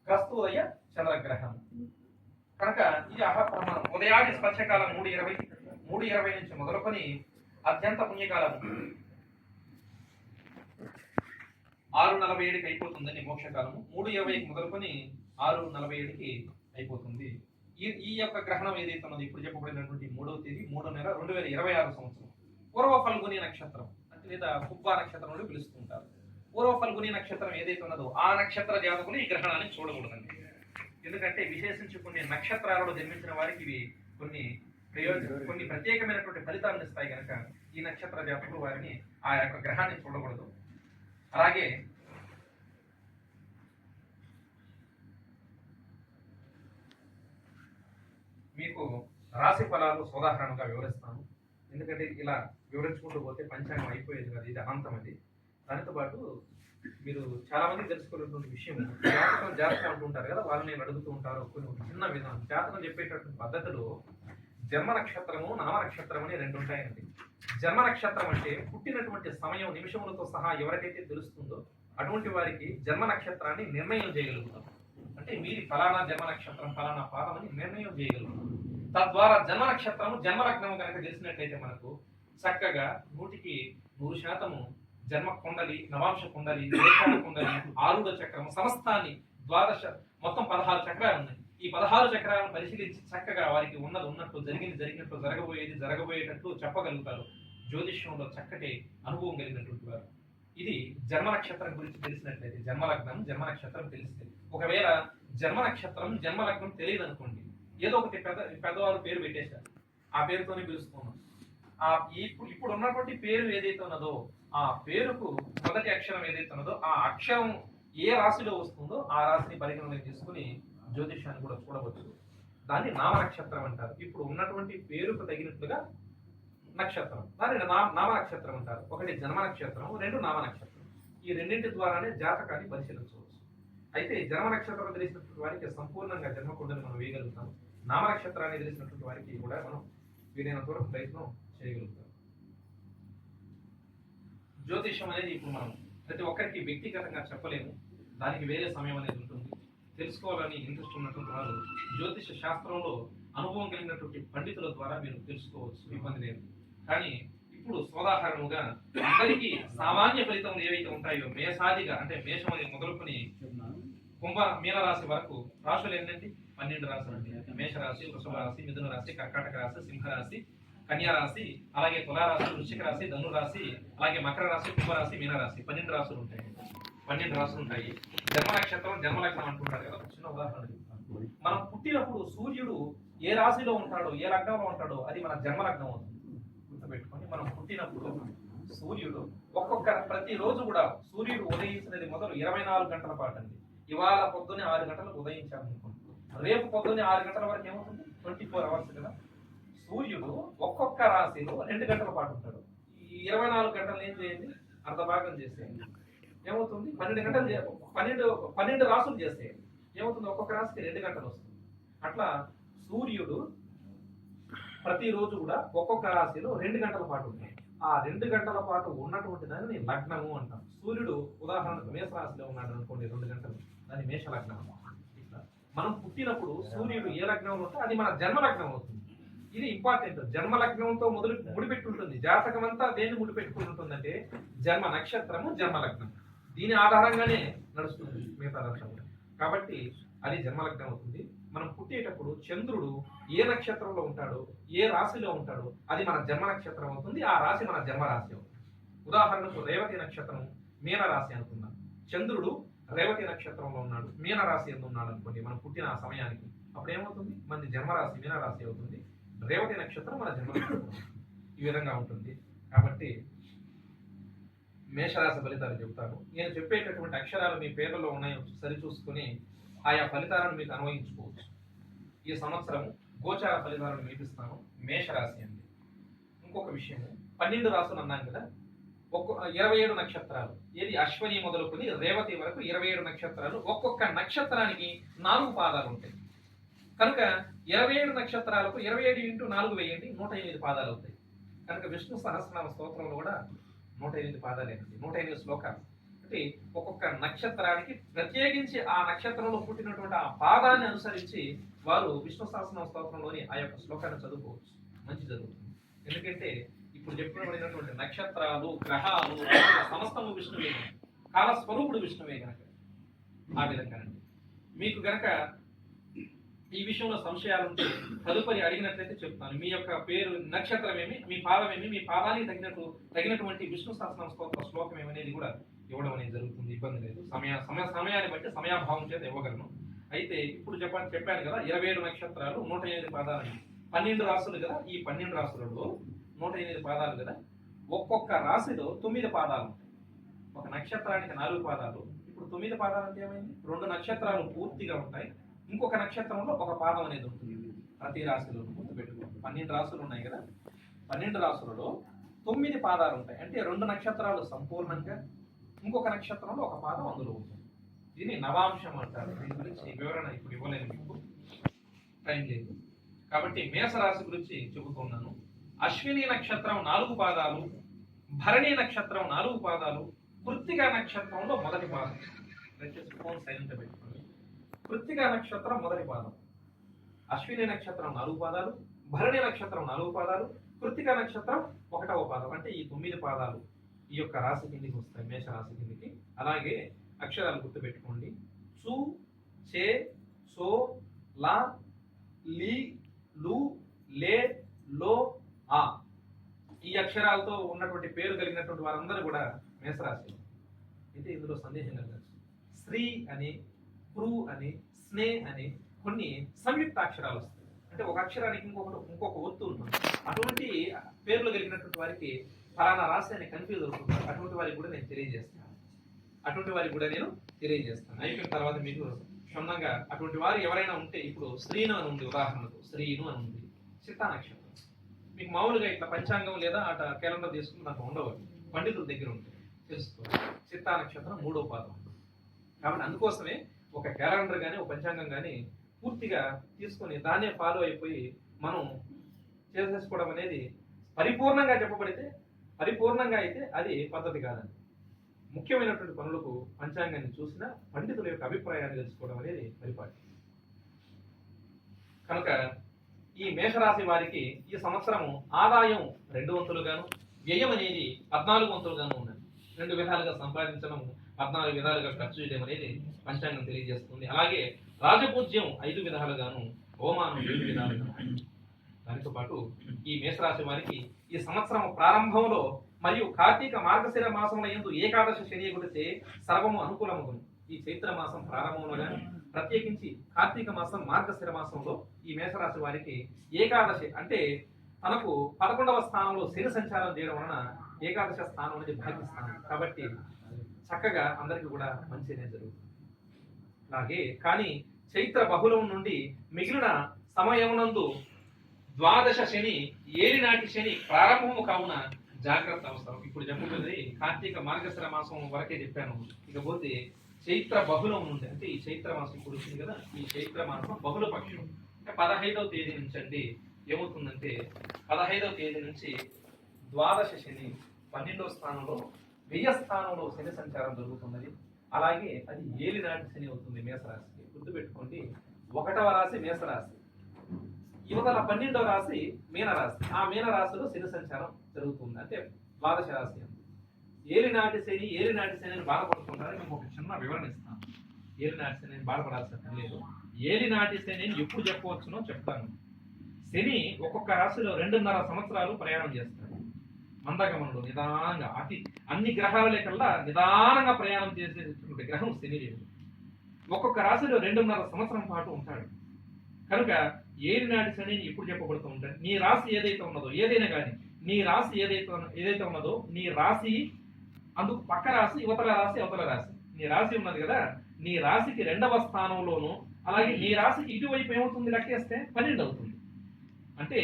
గ్రస్తోదయ చంద్రగ్రహణం కనుక ఇది ఉదయాది స్పర్శకాలం 3:20 నుంచి మొదలుకొని అత్యంత పుణ్యకాలం 6:47కి అయిపోతుందని మోక్షకాలము, 3:20కి మొదలుకొని 6:47కి అయిపోతుంది. ఈ యొక్క గ్రహణం ఏదైతే ఉన్నది ఇప్పుడు చెప్పబడినటువంటి 3వ తేదీ 3వ నెల 2026 సంవత్సరం పూర్వ ఫల్గుని నక్షత్రం అంటే లేదా కుబ్బా నక్షత్రం నుండి పిలుస్తుంటారు. పూర్వ ఫల్గుని నక్షత్రం ఏదైతే ఉన్నదో ఆ నక్షత్ర జాతకులు ఈ గ్రహణాన్ని చూడకూడదండి. ఎందుకంటే విశేషించి కొన్ని నక్షత్రాలలో జన్మించిన వారికి ఇవి కొన్ని ప్రత్యేకమైనటువంటి ఫలితాలను ఇస్తాయి కనుక ఈ నక్షత్ర జాతకులు వారిని ఆ యొక్క గ్రహాన్ని చూడకూడదు. అలాగే మీకు రాశి ఫలాలు సోదాహరణంగా వివరిస్తాను, ఎందుకంటే ఇలా వివరించుకుంటూ పోతే పంచాంగం అయిపోయేది కదా, ఇది అనంతం. అది దానితో పాటు మీరు చాలా మంది తెలుసుకోలేటువంటి విషయం, జాతకం అంటుంటారు కదా, వాళ్ళు నేను అడుగుతూ ఉంటారు కొన్ని చిన్న విధానం. జాతకం చెప్పేటటువంటి పద్ధతిలో జన్మ నక్షత్రము, నామ నక్షత్రం అని 2 ఉంటాయండి. జన్మ నక్షత్రం అంటే పుట్టినటువంటి సమయం నిమిషములతో సహా ఎవరికైతే తెలుస్తుందో అటువంటి వారికి జన్మ నక్షత్రాన్ని నిర్ణయం చేయగలుగుతాం. అంటే మీరు ఫలానా జన్మ నక్షత్రం ఫలానా పాదం అని నిర్ణయం చేయగలుగుతాం. తద్వారా జన్మ నక్షత్రము జన్మలగ్నము కనుక తెలిసినట్లయితే మనకు చక్కగా 100% జన్మ కుండలి, నవాంశ కుండలి, దేశాల కుండలి, ఆరుడ చక్రము సమస్తాన్ని మొత్తం 16 చక్రాలు ఉన్నాయి. ఈ 16 చక్రాలను పరిశీలించి చక్కగా వారికి ఉన్నట్టు జరిగినట్టు జరగబోయేటట్లు చెప్పగలుగుతారు. జ్యోతిష్యంలో చక్కటి అనుభవం కలిగినటువంటి వారు. ఇది జన్మ నక్షత్రం గురించి తెలిసినట్లయితే, జన్మలగ్నం జన్మ నక్షత్రం తెలిస్తే. ఒకవేళ జన్మ నక్షత్రం జన్మలగ్నం తెలియదు అనుకోండి, ఏదో ఒకటి పెద్దవాళ్ళు పేరు పెట్టేశారు, ఆ పేరుతోనే పిలుస్తున్నాం. ఇప్పుడు ఉన్నటువంటి పేరు ఏదైతే ఉన్నదో ఆ పేరుకు మొదటి అక్షరం ఏదైతే ఉన్నదో ఆ అక్షరం ఏ రాశిలో వస్తుందో ఆ రాశిని పరిగణలోకి తీసుకుని జ్యోతిష్యాన్ని కూడా చూడవచ్చు. దాన్ని నామ నక్షత్రం అంటారు. ఇప్పుడు ఉన్నటువంటి పేరుకు తగినట్లుగా నక్షత్రం, దాన్ని నామ నక్షత్రం అంటారు. ఒకటి జన్మ నక్షత్రం, 2 నామ నక్షత్రం. ఈ రెండింటి ద్వారానే జాతకాన్ని పరిశీలించవచ్చు. అయితే జన్మ నక్షత్రం తెలిసినటువంటి వారికి సంపూర్ణంగా జన్మకుండని మనం వేయగలుగుతాం. నామ నక్షత్రాన్ని తెలిసినటువంటి వారికి కూడా మనం వీలైనంత వరకు ప్రయత్నం చేయగలుగుతాం. జ్యోతిష్యం అనేది ఇప్పుడు మనం ప్రతి ఒక్కరికి వ్యక్తిగతంగా చెప్పలేము, దానికి వేరే సమయం అనేది ఉంటుంది. తెలుసుకోవాలని ఇంట్రెస్ట్ ఉన్నటువంటి వారు జ్యోతిష శాస్త్రంలో అనుభవం కలిగినటువంటి పండితుల ద్వారా మీరు తెలుసుకోవచ్చు, ఇబ్బంది లేదు. కానీ ఇప్పుడు సోదాహరణముగా అందరికీ సామాన్య ఫలితం ఏవైతే ఉంటాయో మేషాదిగా అంటే మేషం అనేది మొదలుకొని మీనరాశి వరకు రాశులు ఏంటంటే 12 రాశులు అండి. మేషరాశి, వృషభ రాశి, మిథున రాశి, కర్కాటక రాశి, సింహరాశి, కన్యా రాశి, అలాగే తులారాశి, వృశ్చిక రాశి, ధనురాశి, అలాగే మకర రాశి, కుంభరాశి, మీనరాశి 12 రాశులు ఉంటాయి. 12 రాశులు ఉంటాయి. జన్మ నక్షత్రం జన్మలగ్నం అంటుంటారు కదా. చిన్న ఉదాహరణ చెప్తాను. మనం పుట్టినప్పుడు సూర్యుడు ఏ రాశిలో ఉంటాడో ఏ లగ్నంలో ఉంటాడో అది మన జన్మలగ్నం అవుతుంది. గుర్తుపెట్టుకొని మనం పుట్టినప్పుడు సూర్యుడు ప్రతిరోజు కూడా సూర్యుడు ఉదయించినది మొదలు 24 గంటల పాటు అండి. ఇవాళ పొద్దున్నే 6 గంటలకు ఉదయించాలనుకోండి, రేపు పొద్దున్నే 6 గంటల వరకు ఏమవుతుంది? 24 అవర్స్ కదా. సూర్యుడు ఒక్కొక్క రాశిలో 2 గంటల పాటు ఉంటాడు. ఈ 24 గంటలు ఏం చేయండి, అర్ధ భాగం చేసేయండి, ఏమవుతుంది? 12 గంటలు 12 రాసులు చేసేయండి, ఏమవుతుంది? ఒక్కొక్క రాశికి 2 గంటలు వస్తుంది. అట్లా సూర్యుడు ప్రతిరోజు కూడా ఒక్కొక్క రాశిలో 2 గంటల పాటు ఉంటాయి. ఆ 2 గంటల పాటు ఉన్నటువంటి దాన్ని లగ్నము అంటాం. సూర్యుడు ఉదాహరణకు మేష రాశిలో ఉన్నాడు అనుకోండి 2 గంటలు, దాన్ని మేష లగ్నం. ఇట్లా మనం పుట్టినప్పుడు సూర్యుడు ఏ లగ్నంలో ఉంటే అది మన జన్మ లగ్నం అవుతుంది. ఇది ఇంపార్టెంట్. జన్మ లగ్నంతో ముడిపెట్టి ఉంటుంది. జాతకం అంతా దేన్ని ముడిపెట్టుకుని ఉంటుందంటే జన్మ నక్షత్రము, జన్మ లగ్నం. దీని ఆధారంగానే నడుస్తుంది మిగతా దర్శనం. కాబట్టి అది జన్మ లగ్నం అవుతుంది. మనం పుట్టేటప్పుడు చంద్రుడు ఏ నక్షత్రంలో ఉంటాడో, ఏ రాశిలో ఉంటాడో అది మన జన్మ నక్షత్రం అవుతుంది. ఆ రాశి మన జన్మ రాశి అవుతుంది. ఉదాహరణకు రేవతి నక్షత్రం మీన రాశి అనుకుందాం. చంద్రుడు రేవతి నక్షత్రంలో ఉన్నాడు, మీన రాశి ఎందు ఉన్నాడు అనుకోండి మనం పుట్టిన ఆ సమయానికి. అప్పుడు ఏమవుతుంది? మన జన్మరాశి మీన రాశి అవుతుంది. రేవతి నక్షత్రం మన జన్మ నక్షత్రం. ఈ విధంగా ఉంటుంది. కాబట్టి మేషరాశి ఫలితాలు చెబుతాను. నేను చెప్పేటటువంటి అక్షరాలు మీ పేర్లలో ఉన్నాయో సరిచూసుకుని ఆయా ఫలితాలను మీకు అన్వయించుకోవచ్చు. ఈ సంవత్సరం గోచార ఫలితాలను మీపిస్తాను. మేషరాశి అండి. ఇంకొక విషయం, 12 రాసులు అన్నాను కదా, 27 నక్షత్రాలు. ఏది అశ్వని మొదలుకొని రేవతి వరకు 27 నక్షత్రాలు. ఒక్కొక్క నక్షత్రానికి 4 పాదాలు ఉంటాయి. కనుక 27 నక్షత్రాలకు 27 ఇంటూ 4 వేయండి, 108 పాదాలు అవుతాయి. కనుక విష్ణు సహస్రనామ స్తోత్రంలో కూడా 108 పాదాలేనండి, 108 శ్లోకాలు. అంటే ఒక్కొక్క నక్షత్రానికి ప్రత్యేకించి ఆ నక్షత్రంలో పుట్టినటువంటి ఆ పాదాన్ని అనుసరించి వారు విష్ణు సహస్రనామ స్తోత్రంలోని ఆ యొక్క శ్లోకాన్ని చదువుకోవచ్చు. మంచి జరుగుతుంది. ఎందుకంటే ఇప్పుడు చెప్పబడినటువంటి నక్షత్రాలు, గ్రహాలు, సమస్తము విష్ణువే, కాలస్వరూపుడు విష్ణువే గనక ఆ విధంగానండి. మీకు గనక ఈ విషయంలో సంశయాలుంటే తదుపరి అడిగినట్లయితే చెప్తాను. మీ యొక్క పేరు నక్షత్రం ఏమి, మీ పాదం ఏమి, మీ పాదానికి తగినటువంటి విష్ణు సహస్రనామ స్తోత్ర శ్లోకం ఏమనేది కూడా ఇవ్వడం అనేది జరుగుతుంది. ఇబ్బంది లేదు. సమయాన్ని బట్టి సమయాభావం చేత ఇవ్వగలను. అయితే ఇప్పుడు చెప్పాను కదా, 27 నక్షత్రాలు, 108 పాదాలు, 12 రాసులు కదా. ఈ 12 రాసులలో 108 పాదాలు కదా. ఒక్కొక్క రాశిలో 9 పాదాలు ఉంటాయి. ఒక నక్షత్రానికి 4 పాదాలు. ఇప్పుడు 9 పాదాలు అంటే ఏమైంది? 2 నక్షత్రాలు పూర్తిగా ఉంటాయి, ఇంకొక నక్షత్రంలో ఒక పాదం అనేది ఉంటుంది. ప్రతి రాశిలో గుర్తుపెట్టుకోండి. 12 రాశులు ఉన్నాయి కదా. 12 రాశులలో 9 పాదాలు ఉంటాయి. అంటే 2 నక్షత్రాలు సంపూర్ణంగా, ఇంకొక నక్షత్రంలో ఒక పాదం అందులో ఉంటుంది. దీన్ని నవాంశం అంటారు. దీని గురించి వివరణ ఇప్పుడు ఇవ్వలేను, మీకు టైం లేదు. కాబట్టి మేషరాశి గురించి చెబుతున్నాను. అశ్విని నక్షత్రం 4 పాదాలు, భరణి నక్షత్రం 4 పాదాలు, కృత్తిక నక్షత్రంలో మొదటి పాదం. ఫోన్ సైలెంట్ పెట్టుకోండి. కృత్తిక నక్షత్రం మొదటి పాదం, అశ్విని నక్షత్రం 4 పాదాలు, భరణి నక్షత్రం 4 పాదాలు, కృత్తిక నక్షత్రం 1వ పాదం. అంటే ఈ 9 పాదాలు ఈ యొక్క రాశి కిందికి వస్తాయి, మేషరాశి కిందికి. అలాగే అక్షరాలు గుర్తుపెట్టుకోండి. సు, చే, సో, లా, లి, లు, లే, లో, ఆ. ఈ అక్షరాలతో ఉన్నటువంటి పేరు కలిగినటువంటి వారందరూ కూడా మేషరాశి. అయితే ఇందులో సందేహం కలగచ్చు. శ్రీ అని, క్రూ అని, స్నే అని కొన్ని సంయుక్త అక్షరాలు వస్తాయి. అంటే ఒక అక్షరానికి ఇంకొక ఒత్తు ఉంటుంది. అటువంటి పేర్లు కలిగినటువంటి వారికి ఫలానా రాశి అని కన్ఫ్యూజ్ అవుతుంది. అటువంటి వారికి కూడా నేను తెలియజేస్తాను. అయిపోయిన తర్వాత మీకు క్షుణ్ణంగా అటువంటి వారు ఎవరైనా ఉంటే, ఇప్పుడు శ్రీను అని ఉంది, ఉదాహరణకు శ్రీను అని ఉంది, చిత్తా నక్షత్రం. మీకు మామూలుగా ఇట్లా పంచాంగం లేదా అట క్యాలెండర్ తీసుకుని నాకు ఉండవు, పండితుల దగ్గర ఉంటాయి, తెలుసుకోవాలి. చిత్తా నక్షత్రం 3వ పాదం. కాబట్టి అందుకోసమే ఒక క్యాలెండర్ కానీ, ఒక పంచాంగం కానీ పూర్తిగా తీసుకొని దాన్నే ఫాలో అయిపోయి మనం చేసేసుకోవడం అనేది పరిపూర్ణంగా చెప్పబడితే, పరిపూర్ణంగా అయితే అది పద్ధతి కాదండి. ముఖ్యమైనటువంటి పనులకు పంచాంగాన్ని చూసిన పండితుల యొక్క అభిప్రాయాన్ని తెలుసుకోవడం అనేది పరిపాటి. కనుక ఈ మేషరాశి వారికి ఈ సంవత్సరము ఆదాయం 2 వంతులుగాను, వ్యయం అనేది 14 వంతులుగాను ఉన్నది. 2 విధాలుగా సంపాదించడం, 14 విధాలుగా ఖర్చు చేయడం అనేది పంచాంగం తెలియజేస్తుంది. అలాగే రాజపూజ్యం 5 విధాలుగాను, అవమానం 7 విధాలుగాను. దానితో పాటు ఈ మేషరాశి వారికి ఈ సంవత్సరం ప్రారంభంలో మరియు కార్తీక మార్గశిర మాసముల యందు ఏకాదశి శని గుడితే సర్వము అనుకూలమగును. ఈ చైత్ర మాసం ప్రారంభంలో కానీ, ప్రత్యేకించి కార్తీక మాసం మార్గశిర మాసంలో ఈ మేషరాశి వారికి ఏకాదశి అంటే తనకు 11వ స్థానంలో శని సంచారం చేయడం వలన ఏకాదశ స్థానం అనేది భాగ్యస్థానం. కాబట్టి చక్కగా అందరికీ కూడా మంచిగా జరుగుతుంది. అలాగే కానీ చైత్ర బహుళం నుండి మిగిలిన సమయమునందు ద్వాదశ శని, ఏలినాటి శని ప్రారంభము కావున జాగ్రత్త అవసరం. ఇప్పుడు చెప్పుకున్నది కార్తీక మార్గశిర మాసం వరకే చెప్పాను. ఇకపోతే చైత్ర బహుళం నుండి, అంటే ఈ చైత్ర మాసం ఇప్పుడు వచ్చింది కదా, ఈ చైత్ర మాసం బహుళ పక్షం అంటే 15వ తేదీ నుంచి అండి ఏమవుతుందంటే 15వ తేదీ నుంచి ద్వాదశ శని 12వ స్థానంలో, వ్యయ స్థానంలో శని సంచారం జరుగుతున్నది. అలాగే అది ఏలినాటి శని అవుతుంది మేషరాశికి. గుర్తుపెట్టుకోండి, ఒకటవ రాశి మేషరాశి, యువతల 12వ రాశి మీనరాశి. ఆ మీనరాశిలో శని సంచారం జరుగుతుంది, అంటే ద్వాదశ రాశి. ఏలినాటి శని అని బాధపడుతుంటారు. మీకు ఒక చిన్న వివరణ ఇస్తాను. ఏలినాటి శని అని బాధపడాల్సిన పని లేదు. ఏలినాటి శని ఎప్పుడు చెప్పవచ్చునో చెప్తాను. శని ఒక్కొక్క రాశిలో 2.5 సంవత్సరాలు ప్రయాణం చేస్తాడు. మందగమనుడు నిదానంగా, అన్ని గ్రహాల లేకల్లా నిదానంగా ప్రయాణం చేసేటువంటి గ్రహం శని దేవుడు. ఒక్కొక్క రాశిలో 2.5 సంవత్సరం పాటు ఉంటాడు. కనుక ఏలినాటి శని ఎప్పుడు చెప్పబడుతూ ఉంటాడు. నీ రాశి ఏదైతే ఉన్నదో, ఏదైనా కానీ నీ రాశి ఏదైతే ఉన్నదో, నీ రాశి అందుకు పక్క రాశి, యువతల రాశి, అవతల రాశి. నీ రాశి ఉన్నది కదా, నీ రాశికి 2వ స్థానంలోను, అలాగే నీ రాశికి ఇటువైపు ఏమవుతుంది లెక్కేస్తే 12 అవుతుంది. అంటే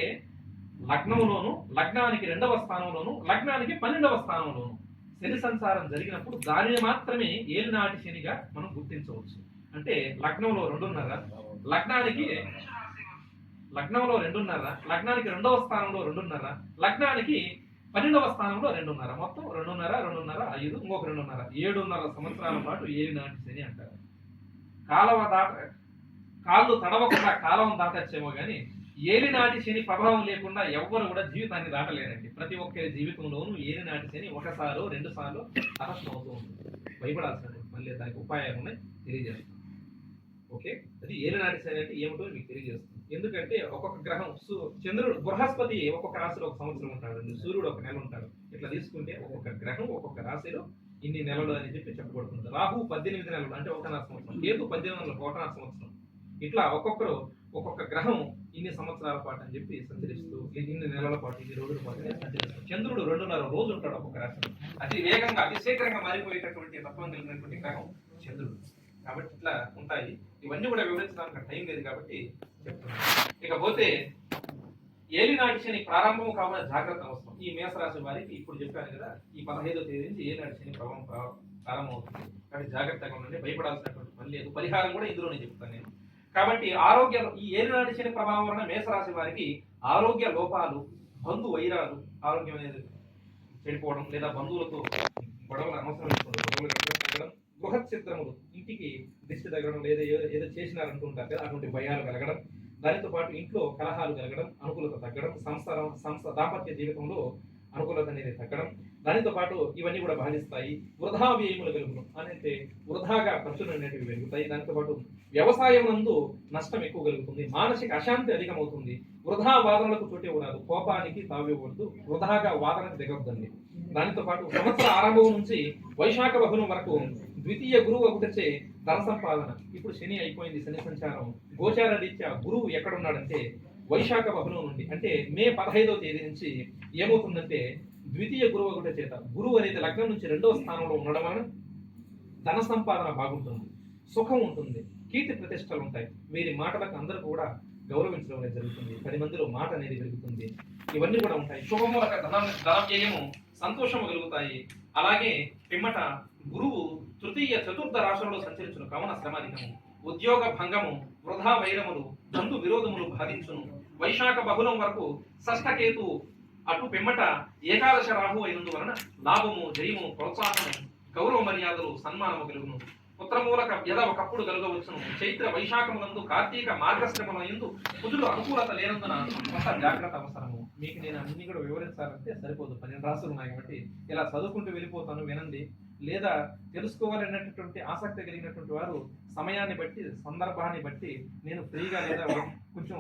లగ్నంలోను, లగ్నానికి 2వ స్థానంలోను, లగ్నానికి 12వ స్థానంలోను శని సంచారం జరిగినప్పుడు దానిని మాత్రమే ఏలినాటి శనిగా మనం గుర్తించవచ్చు. అంటే లగ్నంలో 2.5, లగ్నానికి 2వ స్థానంలో 2.5, లగ్నానికి 12వ స్థానంలో 2.5, మొత్తం 2.5, 5, ఇంకొక 2.5, 7.5 సంవత్సరాల పాటు ఏలినాటి శని అంటారు. కాళ్ళు తడవకుండా కాలం దాటచ్చేమో కానీ ఏలినాటి శని ప్రభావం లేకుండా ఎవ్వరు కూడా జీవితాన్ని దాటలేరండి. ప్రతి ఒక్కరి జీవితంలోనూ ఏలినాటి శని ఒకసారో 2 సార్లు అరెస్ట్ అవుతూ ఉంటుంది. భయపడాల్సిన మళ్ళీ దానికి ఉపాయాలు ఉన్నాయి, తెలియజేస్తాం. ఓకే, అది ఏలినాటి శని అంటే ఏమిటో మీకు తెలియజేస్తుంది. ఎందుకంటే ఒక్కొక్క గ్రహం, చంద్రుడు, బృహస్పతి ఒక్కొక్క రాశిలో 1 సంవత్సరం ఉంటాడు, సూర్యుడు 1 నెల ఉంటాడు. ఇట్లా తీసుకుంటే ఒక్కొక్క గ్రహం ఒక్కొక్క రాశిలో ఇన్ని నెలలు అని చెప్పబడుతుంది. రాహు 18 నెలలు, అంటే 1.5 సంవత్సరం. కేతు 18 నెలలు, 1.5 సంవత్సరం. ఇట్లా ఒక్కొక్క గ్రహం ఇన్ని సంవత్సరాల పాటు అని చెప్పి సంచరిస్తూ, ఇన్ని నెలల పాటు, ఇన్ని రోజుల పాటు సంచరిస్తాడు. చంద్రుడు 2.5 రోజు ఉంటాడు ఒక్కొక్క రాశిలో. అతి వేగంగా, అతి శీఘ్రంగా మారిపోయేటటువంటి తత్వం కలిగినటువంటి గ్రహం చంద్రుడు. కాబట్టి ఇట్లా ఉంటాయి. ఇవన్నీ కూడా వివరించడానికి టైం లేదు కాబట్టి చెప్తున్నాను. ఇకపోతే ఏలినాటి శని ప్రారంభం కావున జాగ్రత్త అవసరం. ఈ మేషరాశి వారికి ఇప్పుడు చెప్పాను కదా, ఈ 15వ తేదీ నుంచి ఏలినాటి శని ప్రభావం ప్రారంభమవుతుంది. కాబట్టి జాగ్రత్తగా ఉండండి, భయపడాల్సినటువంటి పని లేదు. పరిహారం కూడా ఇందులోనే చెప్తాను నేను. కాబట్టి ఈ ఏలినాటి శని ప్రభావం వలన మేషరాశి వారికి ఆరోగ్య లోపాలు, బంధు వైరాలు, ఆరోగ్యం అనేది చెడిపోవడం, లేదా బంధువులతో గొడవలు, అనవసరం తగ్గడం, బృహత్ చిత్రములు, ఇంటికి దిష్టి తగ్గడం, లేదా ఏదో చేసినారంటూ ఉంటారు కదా, అటువంటి భయాలు కలగడం, దానితో పాటు ఇంట్లో కలహాలు కలగడం, అనుకూలత తగ్గడం, దాంపత్య జీవితంలో అనుకూలత అనేది తగ్గడం, దానితో పాటు ఇవన్నీ కూడా బాధిస్తాయి. వృధా వ్యయములు కలుగుతాం, అంటే వృధాగా ఖర్చులు అనేటివి పెరుగుతాయి. దానితో పాటు వ్యవసాయం నందు నష్టం ఎక్కువ కలుగుతుంది. మానసిక అశాంతి అధికమవుతుంది. వృధా వాదనలకు చోటే ఉండదు. కోపానికి తావివ్వద్దు, వృధాగా వాదనకు దిగొద్దండి. దానితో పాటు సంవత్సర ఆరంభం నుంచి వైశాఖ బహుళం వరకు ద్వితీయ గురువు ఒకటిచే ధన సంపాదన. ఇప్పుడు శని అయిపోయింది, శని సంచారం. గోచార రీత్యా గురువు ఎక్కడున్నాడంటే వైశాఖ బహుళం నుండి, అంటే మే 15వ తేదీ నుంచి ఏమవుతుందంటే ద్వితీయ గురువు ఒకటి చేత, గురువు అనేది లగ్నం నుంచి 2వ స్థానంలో ఉండడం వలన ధన సంపాదన బాగుంటుంది, సుఖం ఉంటుంది, కీర్తి ప్రతిష్టలు ఉంటాయి. వీరి మాటలకు అందరూ కూడా గౌరవించడం అనేది జరుగుతుంది. 10 మందిలో మాట అనేది పెరుగుతుంది. ఇవన్నీ కూడా ఉంటాయి. శుభమూలక ధనవ్యయము, సంతోషము కలుగుతాయి. అలాగే పిమ్మట గురువు తృతీయ చతుర్థ రాశులలో సంచరించును కావున శ్రమాధికము, ఉద్యోగ భంగము, వృధా వైరములు, బంధు విరోధములు బాధించును. వైశాఖ బహుళం వరకు షష్ఠకేతు, అటు పిమ్మట ఏకాదశ రాహు అయినందువలన లాభము, జయము, ప్రోత్సాహము, గౌరవ మర్యాదలు, సన్మానము కలుగును. పుత్రమూలక వ్యధ ఒకప్పుడు కలగవచ్చును. చైత్ర వైశాఖములందు, కార్తీక మార్గశ్రమలందు కుజులు అనుకూలత లేనందున కొంత జాగ్రత్త అవసరము. మీకు నేను అన్ని కూడా వివరించాలంటే సరిపోదు, 12 రాసులు ఉన్నాయి కాబట్టి ఇలా చదువుకుంటూ వెళ్ళిపోతాను, వినండి. లేదా తెలుసుకోవాలనేటటువంటి ఆసక్తి కలిగినటువంటి వారు సమయాన్ని బట్టి, సందర్భాన్ని బట్టి నేను ఫ్రీగా లేదా కొంచెం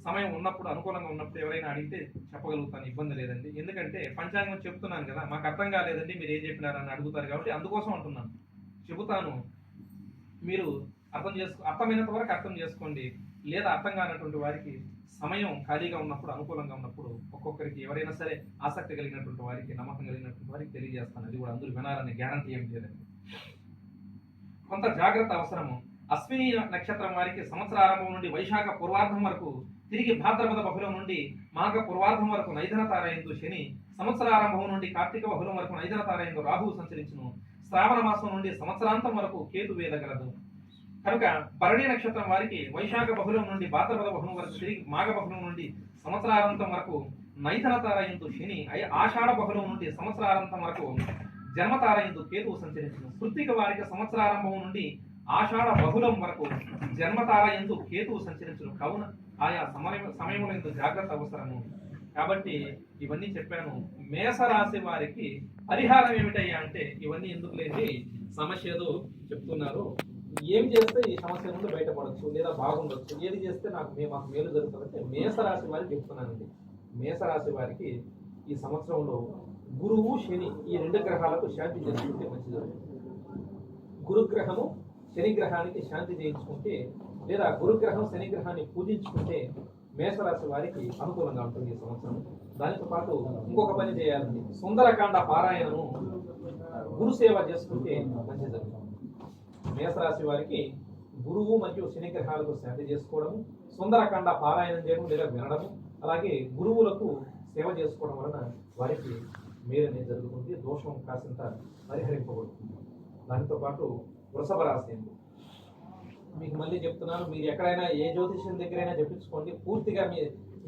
సమయం ఉన్నప్పుడు, అనుకూలంగా ఉన్నప్పుడు ఎవరైనా అడిగితే చెప్పగలుగుతాను, ఇబ్బంది లేదండి. ఎందుకంటే పంచాంగం చెప్తున్నాను కదా, మాకు అర్థం కాలేదండి మీరు ఏం చెప్పినారని అడుగుతారు కాబట్టి అందుకోసం అంటున్నాను. చెబుతాను, మీరు అర్థమైనంత వరకు అర్థం చేసుకోండి. లేదా అర్థం కానటువంటి వారికి సమయం ఖాళీగా ఉన్నప్పుడు, అనుకూలంగా ఉన్నప్పుడు ఒక్కొక్కరికి ఎవరైనా సరే ఆసక్తి కలిగినటువంటి వారికి, నమ్మకం కలిగినటువంటి వారికి తెలియజేస్తాను. అది కూడా అందరూ వినాలని గ్యారంటీ ఏం లేదండి. కొంత జాగ్రత్త అవసరము. అశ్విని నక్షత్రం వారికి సంవత్సర ఆరంభం నుండి వైశాఖ పూర్వార్ధం వరకు, తిరిగి భాద్రపద బహుళం నుండి మాఘ పూర్వార్ధం వరకు నైదన తారాయందు శని, సంవత్సర ఆరంభం నుండి కార్తీక బహుళం వరకు నైదన తారాయందు రాహువు సంచరించును. శ్రావణ మాసం నుండి సంవత్సరాంతం వరకు కేతు వేదగలదు. కనుక భరణి నక్షత్రం వారికి వైశాఖ బహుళం నుండి భాద్రపద బహుళం వరకు, తిరిగి మాఘ బహుళం నుండి సంవత్సరాంతం వరకు నైదన తారాయందు శని, ఆషాఢ బహుళం నుండి సంవత్సరాంతం వరకు జన్మతారాయందు కేతువు సంచరించును. కృత్తిక వారికి సంవత్సరారంభం నుండి ఆషాఢ బహుళం వరకు జన్మతార ఎందు కేతువు సంచరించును కావున ఆయా సమయముల ఎందు జాగ్రత్త అవసరము. కాబట్టి ఇవన్నీ చెప్పాను. మేషరాశి వారికి పరిహారం ఏమిటయ్యా అంటే ఇవన్నీ ఎందుకు లేని సమస్య ఏదో చెప్తున్నారు. ఏం చేస్తే ఈ సమస్య నుండి బయటపడచ్చు లేదా బాగుండొచ్చు, ఏది చేస్తే మాకు మేలు జరుగుతుందంటే మేషరాశి వారికి చెప్తున్నానండి. మేషరాశి వారికి ఈ సంవత్సరంలో గురువు శని ఈ 2 గ్రహాలకు శాంతి చేసుకుంటే మంచిది. గురుగ్రహము శని గ్రహానికి శాంతి చేయించుకుంటే లేదా గురుగ్రహం శని గ్రహాన్ని పూజించుకుంటే మేషరాశి వారికి అనుకూలంగా ఉంటుంది ఈ సంవత్సరం. దానితో పాటు ఇంకొక పని చేయాలండి, సుందరకాండ పారాయణము గురు సేవ చేసుకుంటే మంచిది. మేషరాశి వారికి గురువు మరియు శని గ్రహాలకు శాంతి చేసుకోవడము, సుందరకాండ పారాయణం చేయడం లేదా వినడము, అలాగే గురువులకు సేవ చేసుకోవడం వలన వారికి మేలు అనేది జరుగుతుంది, దోషం కాసింత పరిహరింపబడుతుంది. దానితో పాటు వృషభ రాశి అండి. మీకు మళ్ళీ చెప్తున్నాను, మీరు ఎక్కడైనా ఏ జ్యోతిష్యం దగ్గరైనా చెప్పించుకోండి, పూర్తిగా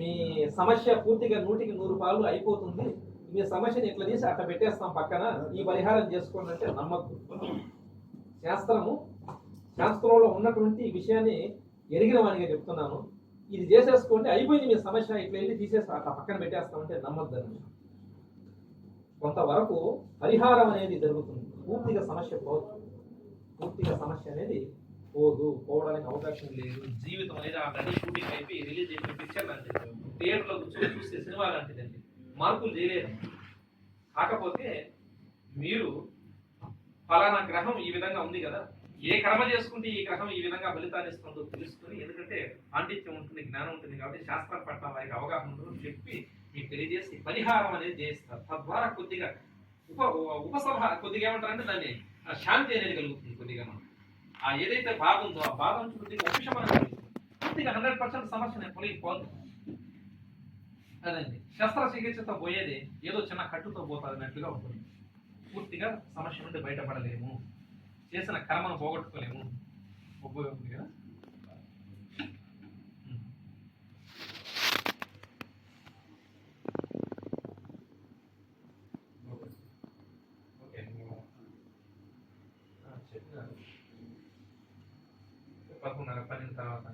మీ సమస్య పూర్తిగా 100కి 100 పాలు అయిపోతుంది. మీ సమస్యని ఇట్లా తీసి అట్లా పెట్టేస్తాం పక్కన, ఈ పరిహారం చేసుకోండి అంటే నమ్మద్దు. శాస్త్రంలో ఉన్నటువంటి విషయాన్ని ఎరిగిన వాడిగా చెప్తున్నాను. ఇది చేసేసుకోండి అయిపోయింది మీ సమస్య, ఇట్లా వెళ్ళి తీసేసి అట్లా పక్కన పెట్టేస్తామంటే నమ్మద్దని. కొంతవరకు పరిహారం అనేది జరుగుతుంది, పూర్తిగా సమస్య పోదు. పూర్తిగా సమస్య అనేది పోవడానికి అవకాశం లేదు. జీవితం అనేది ఆ నది షూటింగ్ అయిపోయి రిలీజ్ అయిపోయి పిక్చర్ లాంటిది, థియేటర్లో కూర్చొని చూస్తే సినిమా లాంటిదండి, మార్పులు చేయలేదు. కాకపోతే మీరు ఫలానా గ్రహం ఈ విధంగా ఉంది కదా, ఏ కర్మ చేసుకుంటే ఈ గ్రహం ఈ విధంగా ఫలితాన్ని ఇస్తుందో తెలుసుకుని, ఎందుకంటే పాండిత్యం ఉంటుంది, జ్ఞానం ఉంటుంది కాబట్టి శాస్త్రం పట్ల వారికి అవగాహన ఉంటుందో చెప్పి మీకు తెలియజేసి పరిహారం అనేది చేస్తారు. తద్వారా కొద్దిగా ఉపసభ కొద్దిగా ఏమంటారంటే దాన్ని శాంతి అనేది కలుగుతుంది. కొద్దిగా మనం ఏదైతే బాధ ఉందో ఆ బాధ నుంచి కొద్దిగా ఉపశమనం కలుగుతుంది. పూర్తిగా 100% సమస్యనే తొలగిపోదు. అదండి శస్త్రచికిత్సతో పోయేది ఏదో చిన్న కట్టుతో పోతాదన్నట్లుగా ఉంటుంది. పూర్తిగా సమస్య నుండి బయటపడలేము, చేసిన కర్మను పోగొట్టుకోలేము. ఉపయోగం కదా. చెప్పినారు 11:30 12 తర్వాత